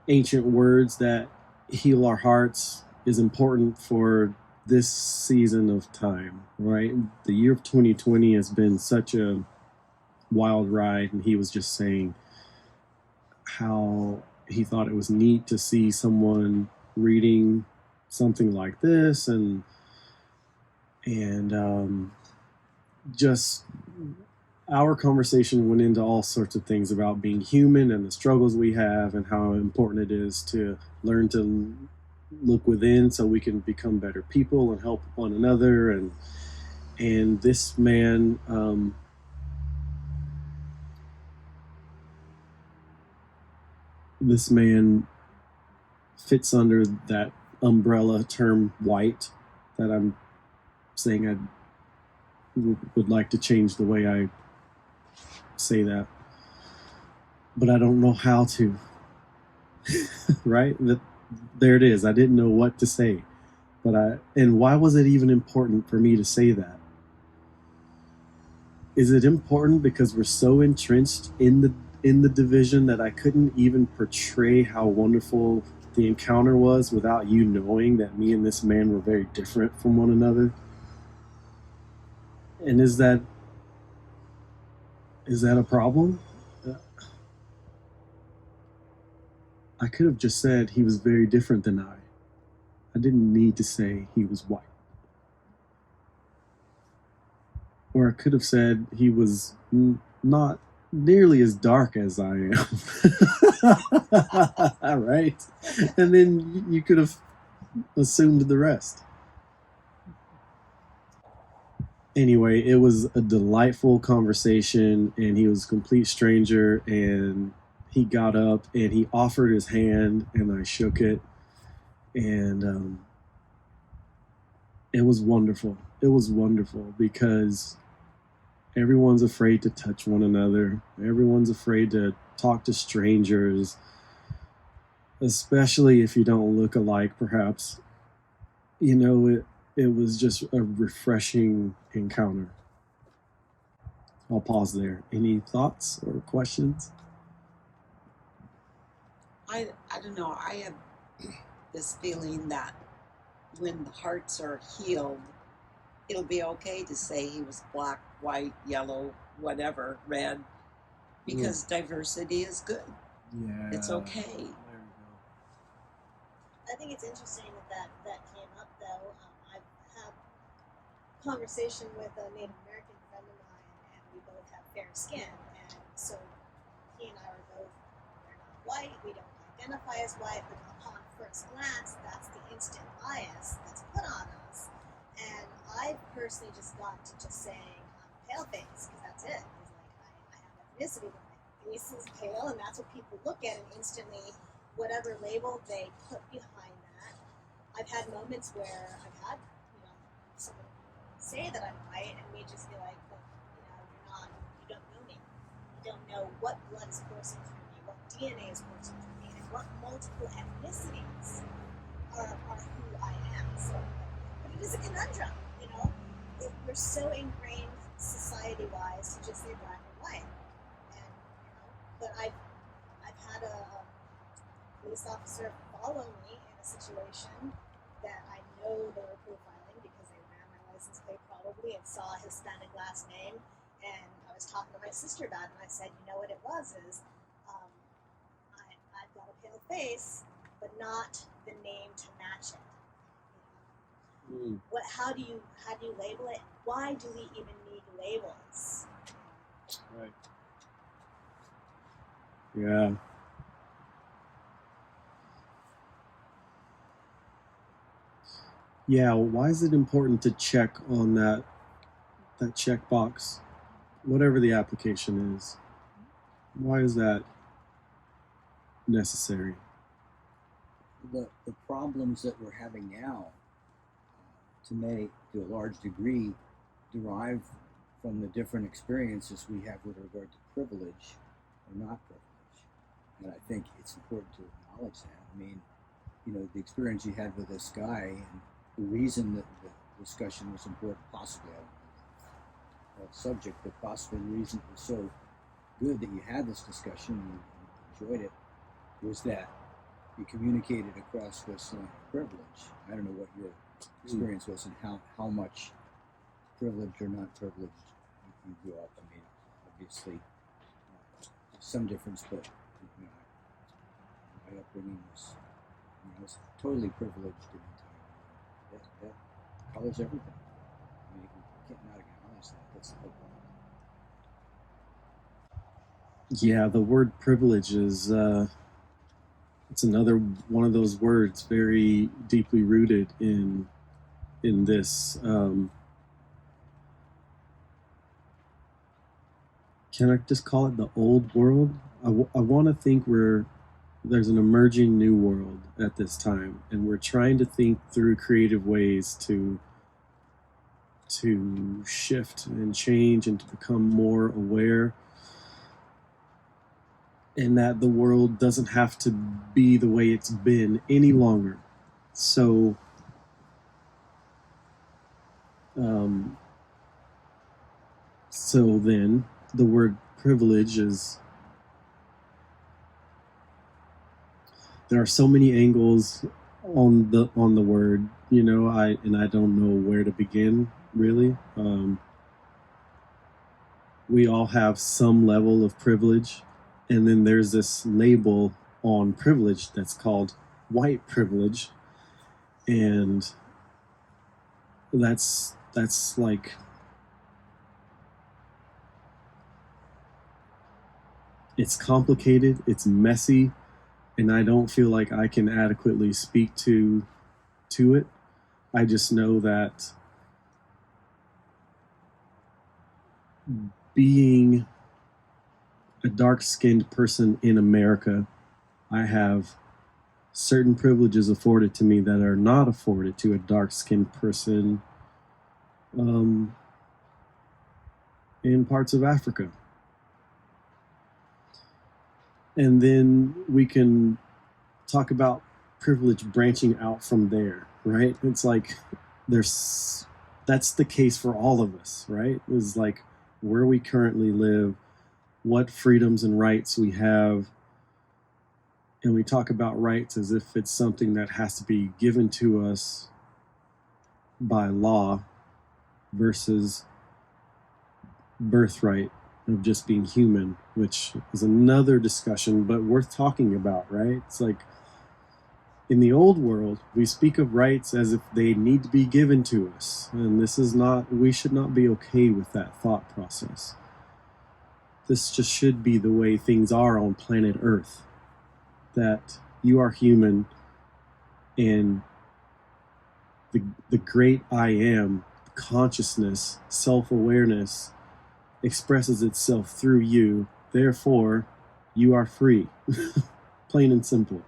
ancient words that heal our hearts is important for this season of time, right? The year of 2020 has been such a wild ride, and he was just saying how he thought it was neat to see someone reading something like this, and just our conversation went into all sorts of things about being human and the struggles we have and how important it is to learn to look within so we can become better people and help one another. And this man fits under that umbrella term white that I'm saying I would like to change the way I say that, but I don't know how to. Right? There it is. I didn't know what to say, and why was it even important for me to say that? Is it important because we're so entrenched in the division that I couldn't even portray how wonderful the encounter was without you knowing that me and this man were very different from one another? And is that a problem? I could have just said he was very different than I. I didn't need to say he was white. Or I could have said he was not nearly as dark as I am. Right? And then you could have assumed the rest. Anyway, it was a delightful conversation, and he was a complete stranger, and he got up and he offered his hand, and I shook it, and it was wonderful. It was wonderful because everyone's afraid to touch one another. Everyone's afraid to talk to strangers, especially if you don't look alike, perhaps. You know, it was just a refreshing encounter. I'll pause there. Any thoughts or questions? I don't know. I have this feeling that when the hearts are healed, it'll be okay to say he was black, white, yellow, whatever, red, because diversity is good. Yeah. It's okay. There we go. I think it's interesting that came up, though. I've had a conversation with a Native American friend of mine, and we both have fair skin. And so white, we don't identify as white, but upon first glance, that's the instant bias that's put on us. And I personally just got to just saying pale face, because that's it. It's like I have ethnicity, but my face is pale, and that's what people look at, and instantly, whatever label they put behind that. I've had moments where I've had, someone say that I'm white, and me just be like, but, you're not, you don't know me. You don't know what blood is coursing through me, what DNA is coursing through me, and what multiple ethnicities are who I am. So, but it is a conundrum, we're so ingrained society-wise to just say black and white, and but I've had a police officer follow me in a situation that I know they were profiling because they ran my license plate probably and saw a Hispanic last name, and I was talking to my sister about it, and I said, what it was is I've got a pale face, but not the name to match it. How do you label it? Why do we even need labels? Right. Yeah. Yeah, why is it important to check on that checkbox, whatever the application is? Why is that necessary? The problems that we're having now, to a large degree, derive from the different experiences we have with regard to privilege or not privilege. And I think it's important to acknowledge that. The experience you had with this guy, and the reason that the discussion was important, possibly, I don't know the subject, but possibly the reason it was so good that you had this discussion and you enjoyed it, was that you communicated across this line of privilege. I don't know what your experience was and how much privileged or not privileged you grew up. Obviously, there's some difference, but my upbringing was, I was totally privileged in the time. That colors everything. You can't not acknowledge that. That's the whole point. Yeah, the word privilege is it's another one of those words very deeply rooted in this. Can I just call it the old world? I want to think there's an emerging new world at this time, and we're trying to think through creative ways to shift and change and to become more aware, and that the world doesn't have to be the way it's been any longer. So then the word privilege is, there are so many angles on the word, I don't know where to begin, really. We all have some level of privilege, and then there's this label on privilege that's called white privilege, and that's like, it's complicated, it's messy, and I don't feel like I can adequately speak to it. I just know that being a dark-skinned person in America, I have certain privileges afforded to me that are not afforded to a dark-skinned person in parts of Africa. And then we can talk about privilege branching out from there, right? It's like that's the case for all of us, right? It's like where we currently live, what freedoms and rights we have. And we talk about rights as if it's something that has to be given to us by law versus birthright of just being human, which is another discussion, but worth talking about, right? It's like, in the old world, we speak of rights as if they need to be given to us. And we should not be okay with that thought process. This just should be the way things are on planet Earth. that you are human, and the great I am, consciousness, self-awareness, expresses itself through you. Therefore, you are free. Plain and simple.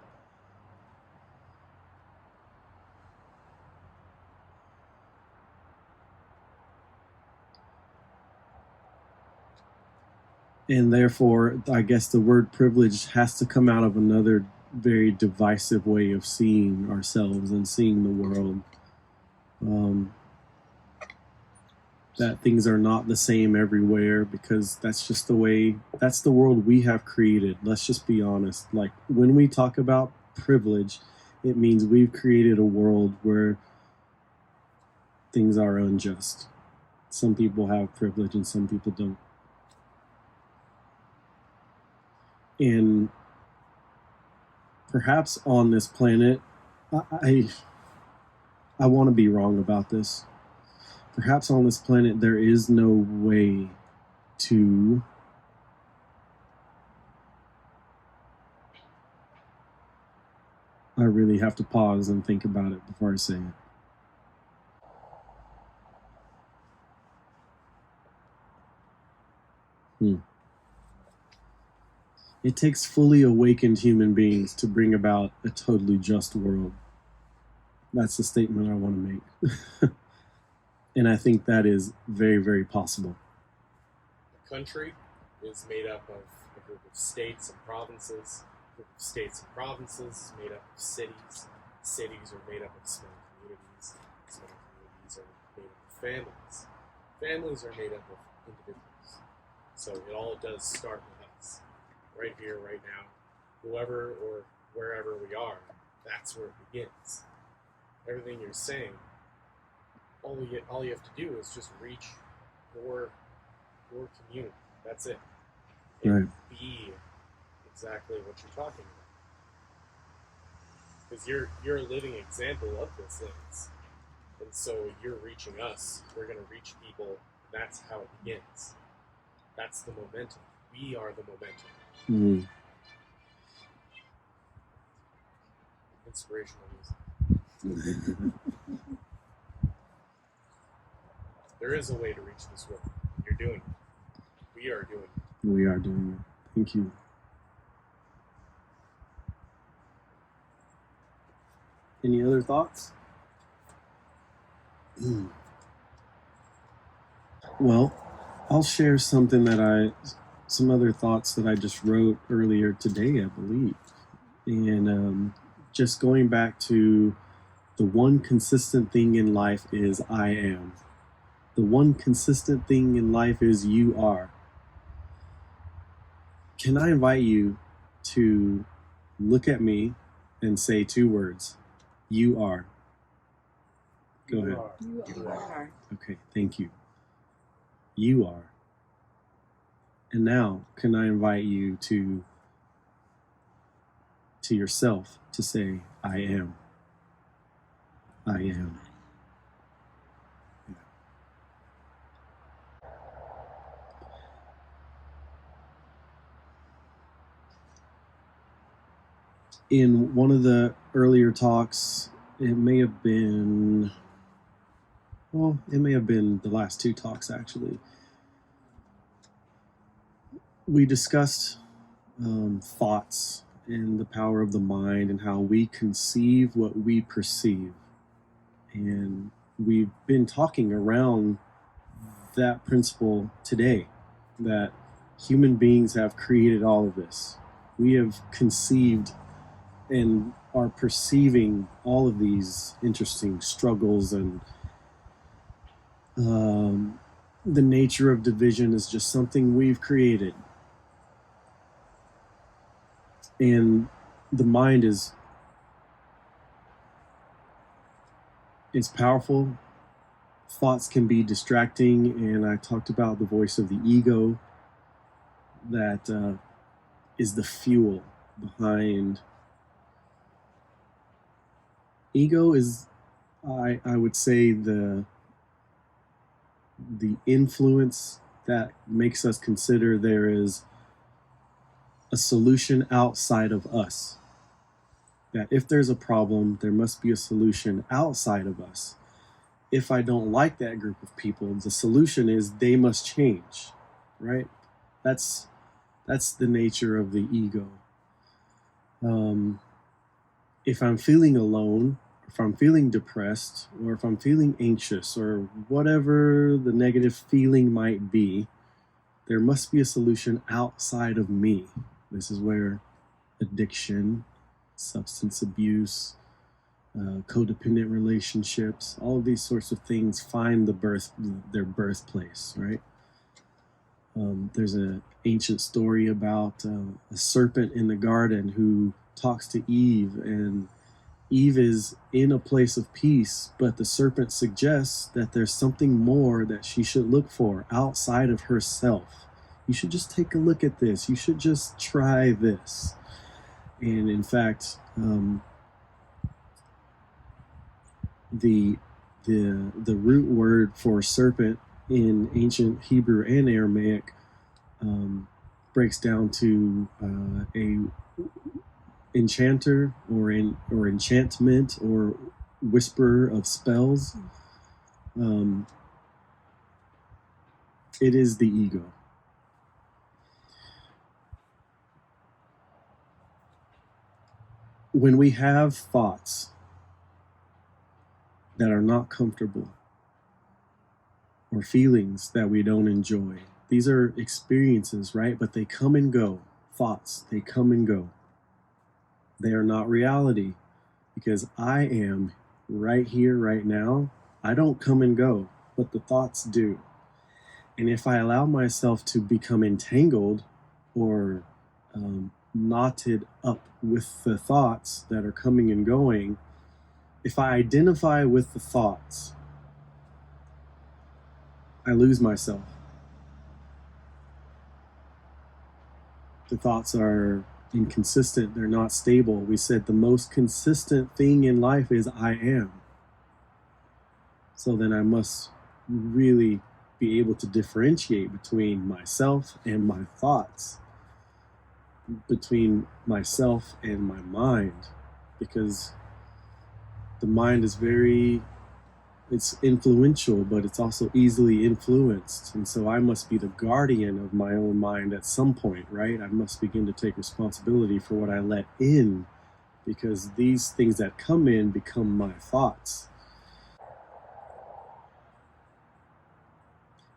And therefore, I guess the word privilege has to come out of another very divisive way of seeing ourselves and seeing the world. That things are not the same everywhere, because that's just that's the world we have created. Let's just be honest. Like, when we talk about privilege, it means we've created a world where things are unjust. Some people have privilege and some people don't. And perhaps on this planet, I want to be wrong about this. Perhaps on this planet there is no way to I really have to pause and think about it before I say it. It takes fully awakened human beings to bring about a totally just world. That's the statement I want to make. And I think that is very, very possible. The country is made up of a group of states and provinces. A group of states and provinces is made up of cities. Cities are made up of small communities. Small communities are made up of families. Families are made up of individuals. So it all does start with us. Right here, right now. Whoever or wherever we are, that's where it begins. Everything you're saying, all you have to do is just reach your community. That's it. And Right. be exactly what you're talking about. Because you're a living example of those things. And so you're reaching us. We're going to reach people. That's how it begins. That's the momentum. We are the momentum. Mm-hmm. Inspirational music. There is a way to reach this world. You're doing it. We are doing it. We are doing it. Thank you. Any other thoughts? Well, I'll share some other thoughts that I just wrote earlier today, I believe. And just going back to the one consistent thing in life is I am. The one consistent thing in life is you are. Can I invite you to look at me and say two words? You are. Go ahead. You are. Okay, thank you. You are. And now, can I invite you to yourself to say, I am. I am. In one of the earlier talks, it may have been the last two talks actually, we discussed thoughts and the power of the mind and how we conceive what we perceive. And we've been talking around that principle today, that human beings have created all of this. We have conceived and are perceiving all of these interesting struggles, and the nature of division is just something we've created. And the mind is powerful. Thoughts can be distracting, and I talked about the voice of the ego that is the fuel behind. Ego is, I would say, the influence that makes us consider there is a solution outside of us. That if there's a problem, there must be a solution outside of us. If I don't like that group of people, the solution is they must change, right? That's the nature of the ego. If I'm feeling alone, if I'm feeling depressed, or if I'm feeling anxious, or whatever the negative feeling might be, there must be a solution outside of me. This is where addiction, substance abuse, codependent relationships, all of these sorts of things find their birthplace, right? There's an ancient story about a serpent in the garden who talks to Eve, and Eve is in a place of peace, but the serpent suggests that there's something more that she should look for outside of herself. You should just take a look at this. You should just try this. And in fact, the root word for serpent in ancient Hebrew and Aramaic breaks down to a enchanter or enchantment or whisperer of spells. It is the ego. When we have thoughts that are not comfortable or feelings that we don't enjoy, these are experiences, right? But they come and go. Thoughts, they come and go. They are not reality, because I am right here, right now. I don't come and go, but the thoughts do. And if I allow myself to become entangled or knotted up with the thoughts that are coming and going, if I identify with the thoughts, I lose myself. The thoughts are inconsistent. They're not stable. We said the most consistent thing in life is I am. So then I must really be able to differentiate between myself and my thoughts, between myself and my mind, because the mind is it's influential, but it's also easily influenced. And so I must be the guardian of my own mind at some point, right? I must begin to take responsibility for what I let in, because these things that come in become my thoughts.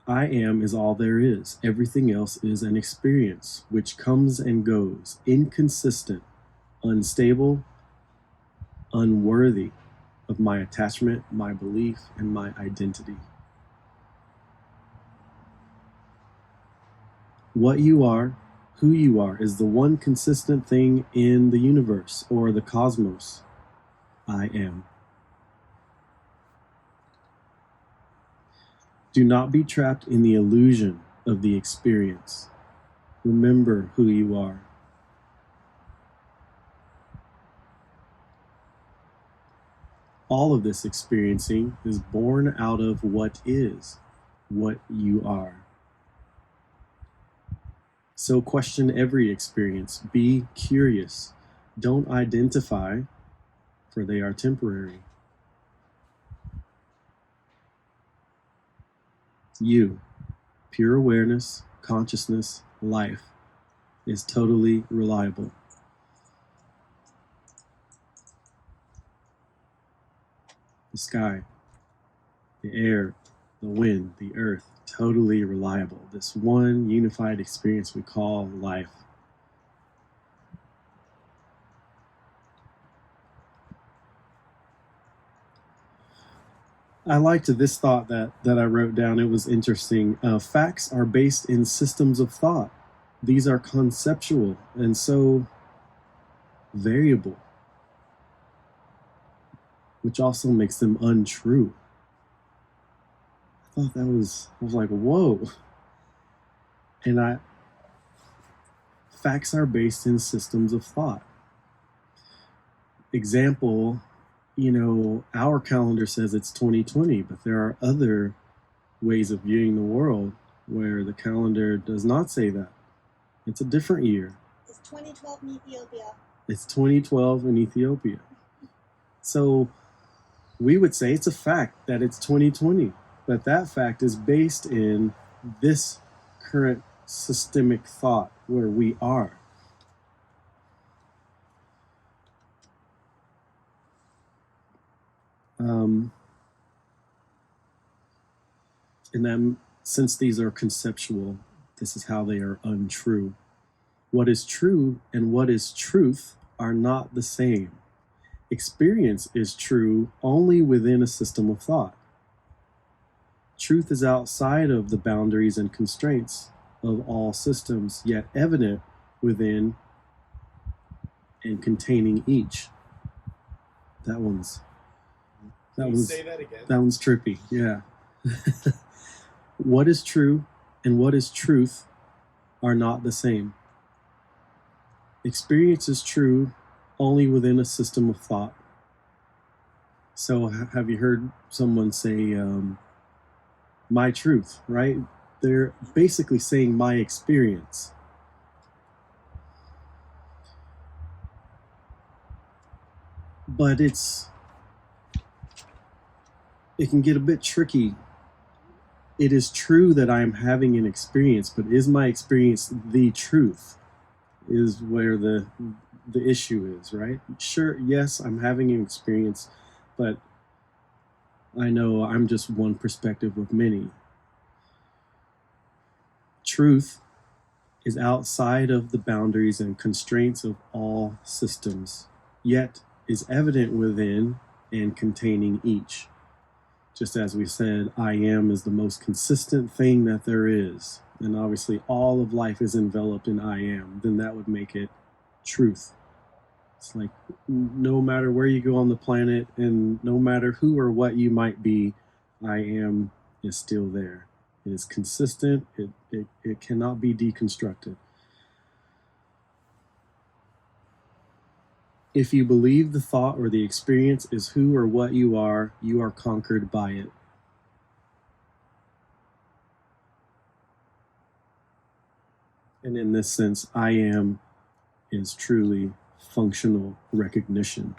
I am is all there is. Everything else is an experience which comes and goes, inconsistent, unstable, unworthy of my attachment, my belief, and my identity. What you are, who you are, is the one consistent thing in the universe or the cosmos. I am. Do not be trapped in the illusion of the experience. Remember who you are. All of this experiencing is born out of what is, what you are. So question every experience. Be curious. Don't identify, for they are temporary. You, pure awareness, consciousness, life, is totally reliable. The sky, the air, the wind, the earth, totally reliable. This one unified experience we call life. I liked this thought that I wrote down. It was interesting. Facts are based in systems of thought. These are conceptual and so variable, which also makes them untrue. I thought I was like, whoa. And facts are based in systems of thought. Example, our calendar says it's 2020, but there are other ways of viewing the world where the calendar does not say that. It's a different year. It's 2012 in Ethiopia. It's 2012 in Ethiopia. So we would say it's a fact that it's 2020, but that fact is based in this current systemic thought where we are. And then, since these are conceptual, this is how they are untrue. What is true and what is truth are not the same. Experience is true only within a system of thought. Truth is outside of the boundaries and constraints of all systems, yet evident within and containing each. That one's Say that again. That one's trippy, yeah. What is true and what is truth are not the same. Experience is true only within a system of thought. So have you heard someone say, my truth, right? They're basically saying my experience. But it can get a bit tricky. It is true that I am having an experience, but is my experience the truth? Is where the issue is, right? Sure, yes, I'm having an experience, but I know I'm just one perspective of many. Truth is outside of the boundaries and constraints of all systems, yet is evident within and containing each. Just as we said, I am is the most consistent thing that there is. And obviously all of life is enveloped in I am. Then that would make it truth. It's like no matter where you go on the planet and no matter who or what you might be, I am is still there. It is consistent. It cannot be deconstructed. If you believe the thought or the experience is who or what you are conquered by it. And in this sense, I am is truly functional recognition.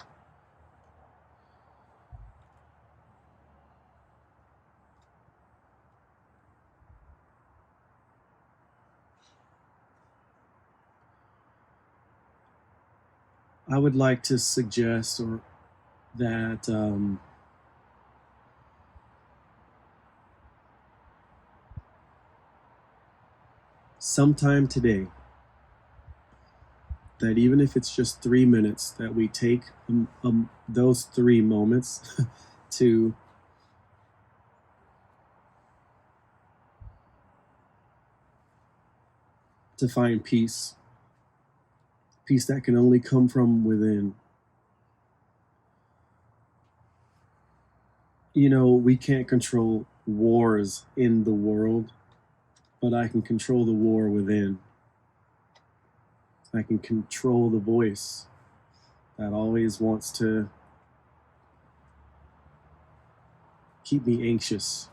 I would like to suggest that sometime today, that even if it's just 3 minutes, that we take those 3 moments to find peace that can only come from within. You know, we can't control wars in the world, but I can control the war within. I can control the voice that always wants to keep me anxious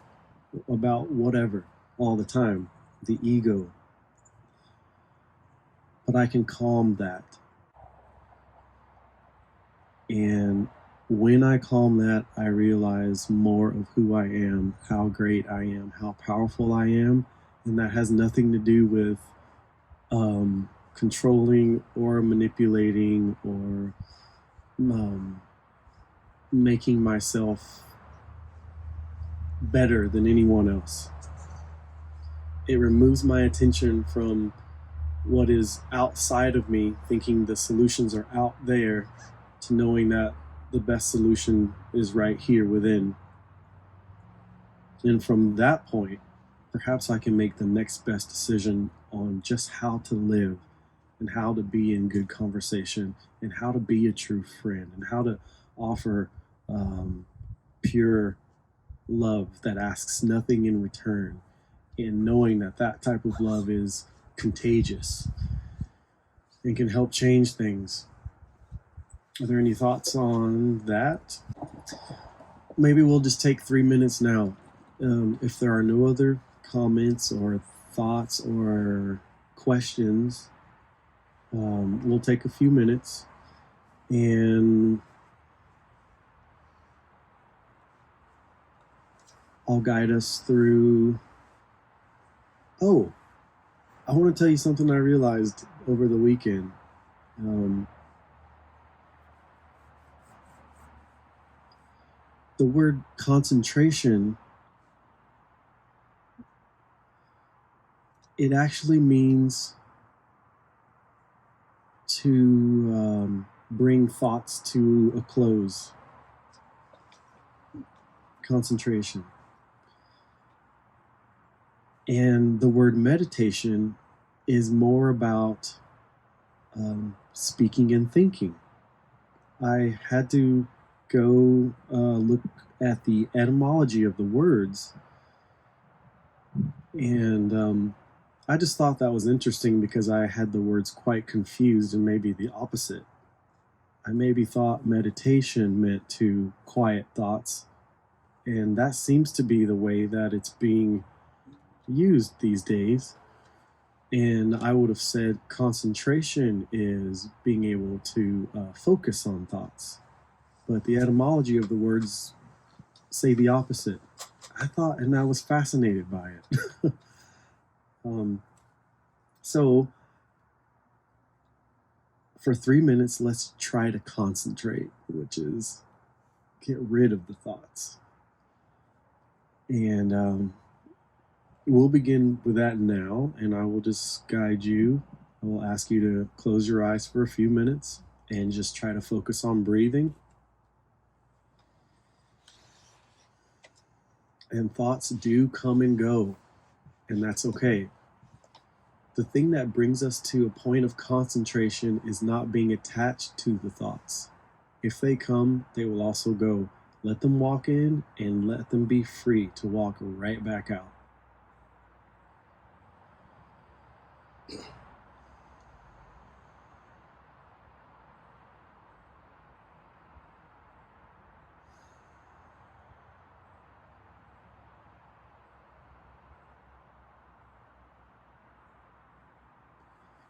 about whatever all the time, the ego. But I can calm that. And when I calm that, I realize more of who I am, how great I am, how powerful I am. And that has nothing to do with controlling or manipulating or making myself better than anyone else. It removes my attention from what is outside of me, thinking the solutions are out there, to knowing that the best solution is right here within. And from that point, perhaps I can make the next best decision on just how to live and how to be in good conversation and how to be a true friend and how to offer pure love that asks nothing in return, and knowing that that type of love is contagious and can help change things. Are there any thoughts on that? Maybe we'll just take 3 minutes now. If there are no other comments or thoughts or questions, we'll take a few minutes And I'll guide us through. Oh, I want to tell you something I realized over the weekend. The word concentration, it actually means to bring thoughts to a close. Concentration. And the word meditation is more about speaking and thinking. I had to go look at the etymology of the words, and I just thought that was interesting because I had the words quite confused and maybe the opposite. I maybe thought meditation meant to quiet thoughts, and that seems to be the way that it's being used these days. And I would have said concentration is being able to focus on thoughts. But the etymology of the words say the opposite. I thought, and I was fascinated by it. So, for 3 minutes, let's try to concentrate, which is get rid of the thoughts. And we'll begin with that now, and I will just guide you. I will ask you to close your eyes for a few minutes and just try to focus on breathing. And thoughts do come and go, and that's okay. The thing that brings us to a point of concentration is not being attached to the thoughts. If they come, they will also go. Let them walk in and let them be free to walk right back out.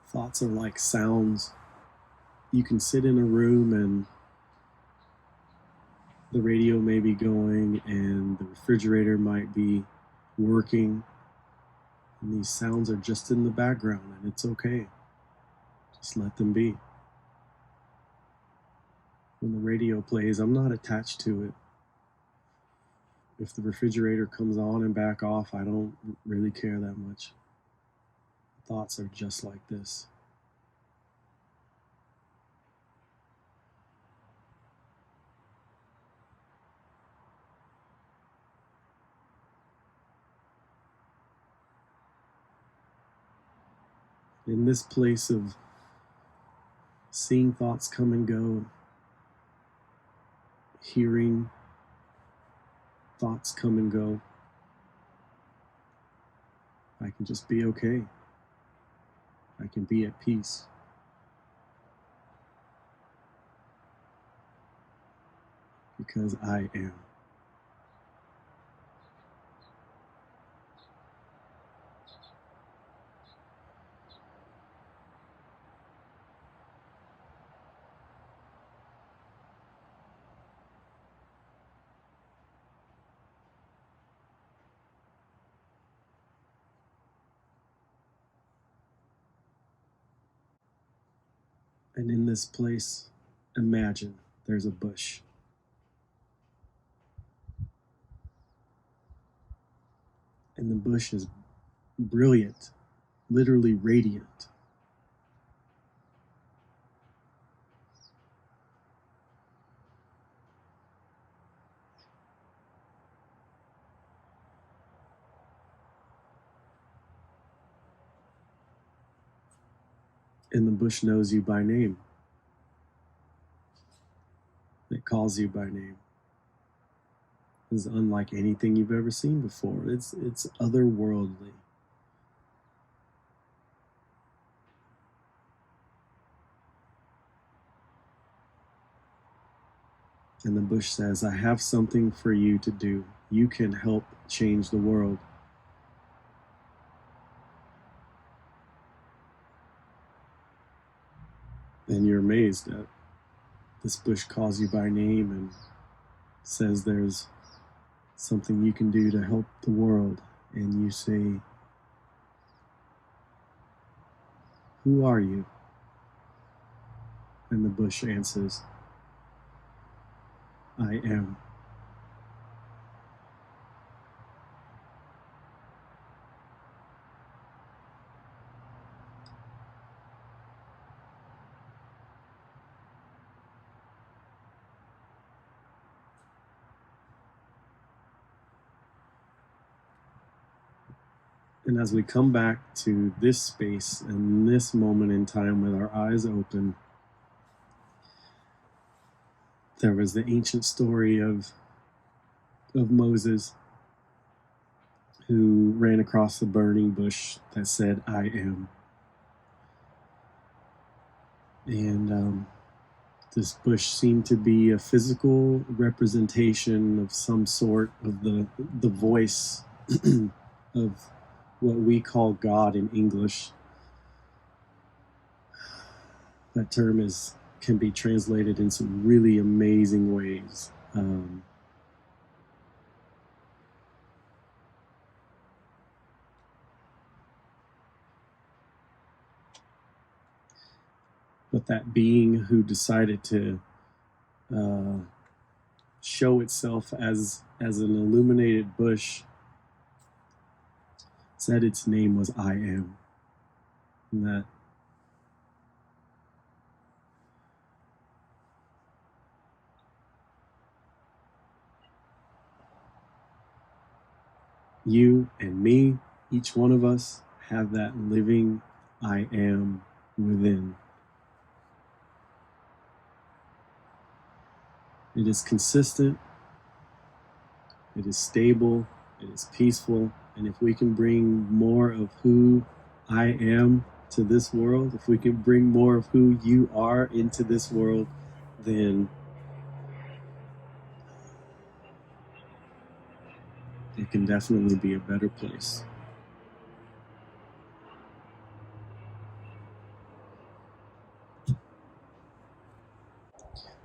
Thoughts are like sounds. You can sit in a room and the radio may be going and the refrigerator might be working, and these sounds are just in the background, and it's okay. Just let them be. When the radio plays, I'm not attached to it. If the refrigerator comes on and back off, I don't really care that much. Thoughts are just like this. In this place of seeing thoughts come and go, hearing thoughts come and go, I can just be okay. I can be at peace. Because I am. And in this place, imagine there's a bush. And the bush is brilliant, literally radiant. And the bush knows you by name. It calls you by name. This is unlike anything you've ever seen before. It's otherworldly. And the bush says, I have something for you to do. You can help change the world. And you're amazed at this bush calls you by name and says there's something you can do to help the world, and you say, "Who are you?" And the bush answers, "I am." And as we come back to this space and this moment in time with our eyes open, there was the ancient story of Moses, who ran across the burning bush that said, "I am." And this bush seemed to be a physical representation of some sort of the voice of what we call God in English. That term can be translated in some really amazing ways. But that being who decided to show itself as an illuminated bush said its name was I Am. And that you and me, each one of us, have that living I Am within. It is consistent, it is stable, it is peaceful, and if we can bring more of who I am to this world, if we can bring more of who you are into this world, then it can definitely be a better place.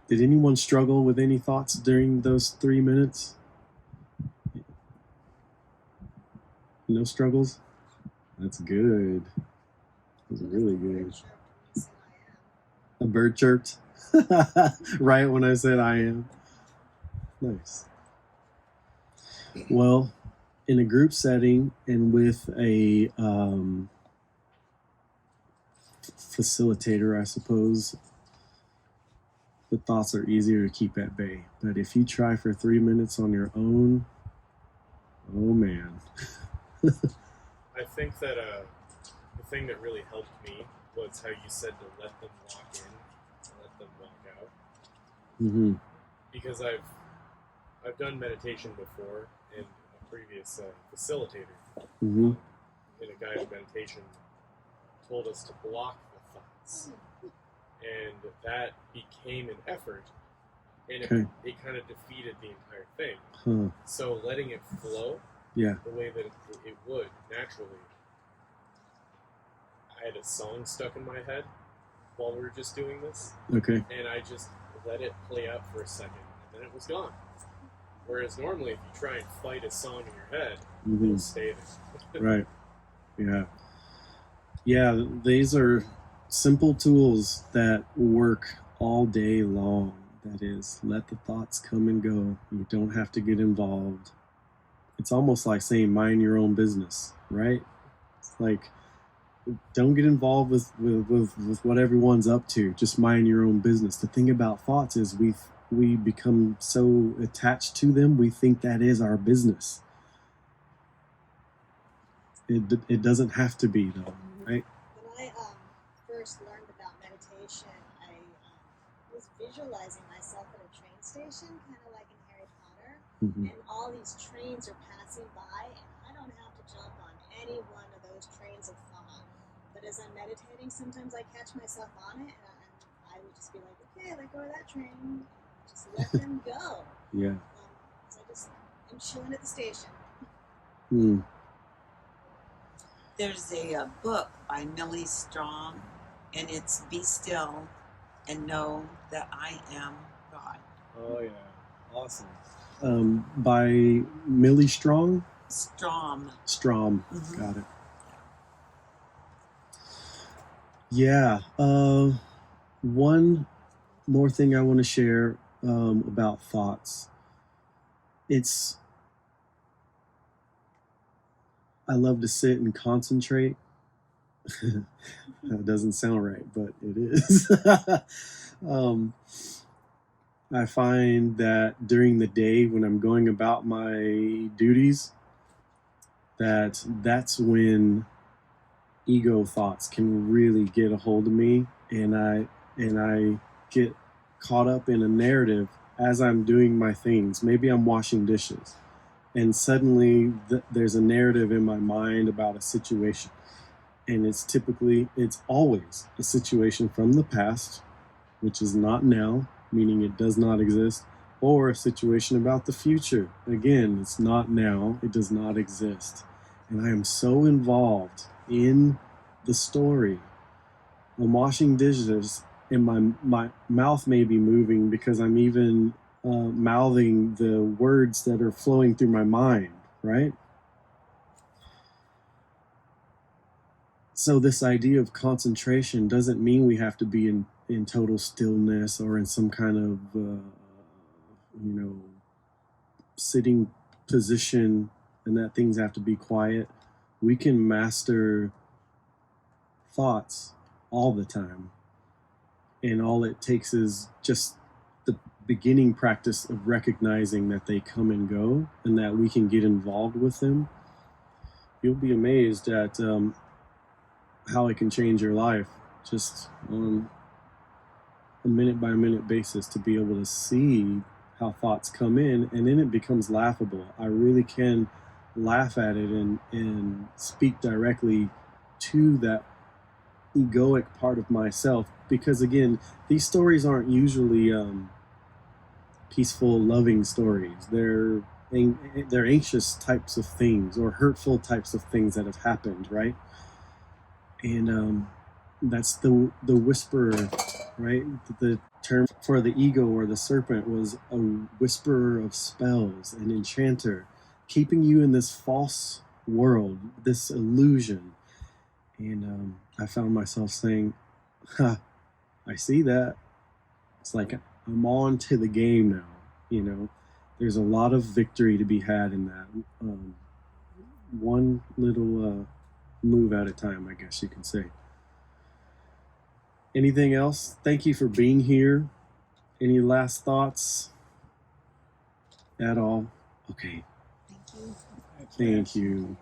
Did anyone struggle with any thoughts during those 3 minutes? No struggles? That's good. That's really good. A bird chirped right when I said I am. Nice. Well, in a group setting and with a facilitator, I suppose, the thoughts are easier to keep at bay. But if you try for 3 minutes on your own, oh man. I think that the thing that really helped me was how you said to let them walk in, let them walk out. Mm-hmm. Because I've done meditation before, and a previous facilitator Mm-hmm. in a guided meditation told us to block the thoughts, and that became an effort, and Okay. it kind of defeated the entire thing. Huh. So letting it flow, Yeah. the way that it would naturally. I had a song stuck in my head while we were just doing this, Okay. and I just let it play out for a second, and then it was gone. Whereas normally, if you try and fight a song in your head, Mm-hmm. it'll stay there. Right. Yeah. Yeah, these are simple tools that work all day long. That is, let the thoughts come and go. You don't have to get involved. It's almost like saying mind your own business, right? It's like, don't get involved with what everyone's up to. Just mind your own business. The thing about thoughts is we become so attached to them, we think that is our business. It doesn't have to be, though, right? When I first learned about meditation, I was visualizing myself at a train station, kind of like in Harry Potter, Mm-hmm. and all these trains are passing by, and I don't have to jump on any one of those trains of thought. But as I'm meditating, sometimes I catch myself on it, and I would just be like, okay, let go of that train, and just let them go. Yeah. So I'm chilling at the station. Mm. There's a book by Millie Strong, and it's Be Still and know that I am God. Oh yeah, awesome. By Millie Strong. Strom. Strom. Mhm. Got it. Yeah. One more thing I want to share about thoughts. I love to sit and concentrate. That doesn't sound right, but it is. um, I find that during the day when I'm going about my duties, that's when ego thoughts can really get a hold of me, and I get caught up in a narrative as I'm doing my things. Maybe I'm washing dishes, and suddenly there's a narrative in my mind about a situation, and it's always a situation from the past, which is not now, meaning it does not exist, or a situation about the future. Again, it's not now, it does not exist. And I am so involved in the story. I'm washing dishes, and my mouth may be moving because I'm even mouthing the words that are flowing through my mind, right? So this idea of concentration doesn't mean we have to be in total stillness or in some kind of sitting position, and that things have to be quiet. We can master thoughts all the time, and all it takes is just the beginning practice of recognizing that they come and go and that we can get involved with them. You'll be amazed at how it can change your life just on a minute by minute basis, to be able to see how thoughts come in, and then it becomes laughable. I really can laugh at it and speak directly to that egoic part of myself, because again, these stories aren't usually peaceful, loving stories. They're anxious types of things or hurtful types of things that have happened, right? And that's the whisperer, right? The term for the ego or the serpent was a whisperer of spells, an enchanter, keeping you in this false world, this illusion. And I found myself saying, "Ha, I see that." It's like I'm on to the game now. There's a lot of victory to be had in that. One little move at a time, I guess you can say. Anything else? Thank you for being here. Any last thoughts at all? Okay. Thank you. Thank you.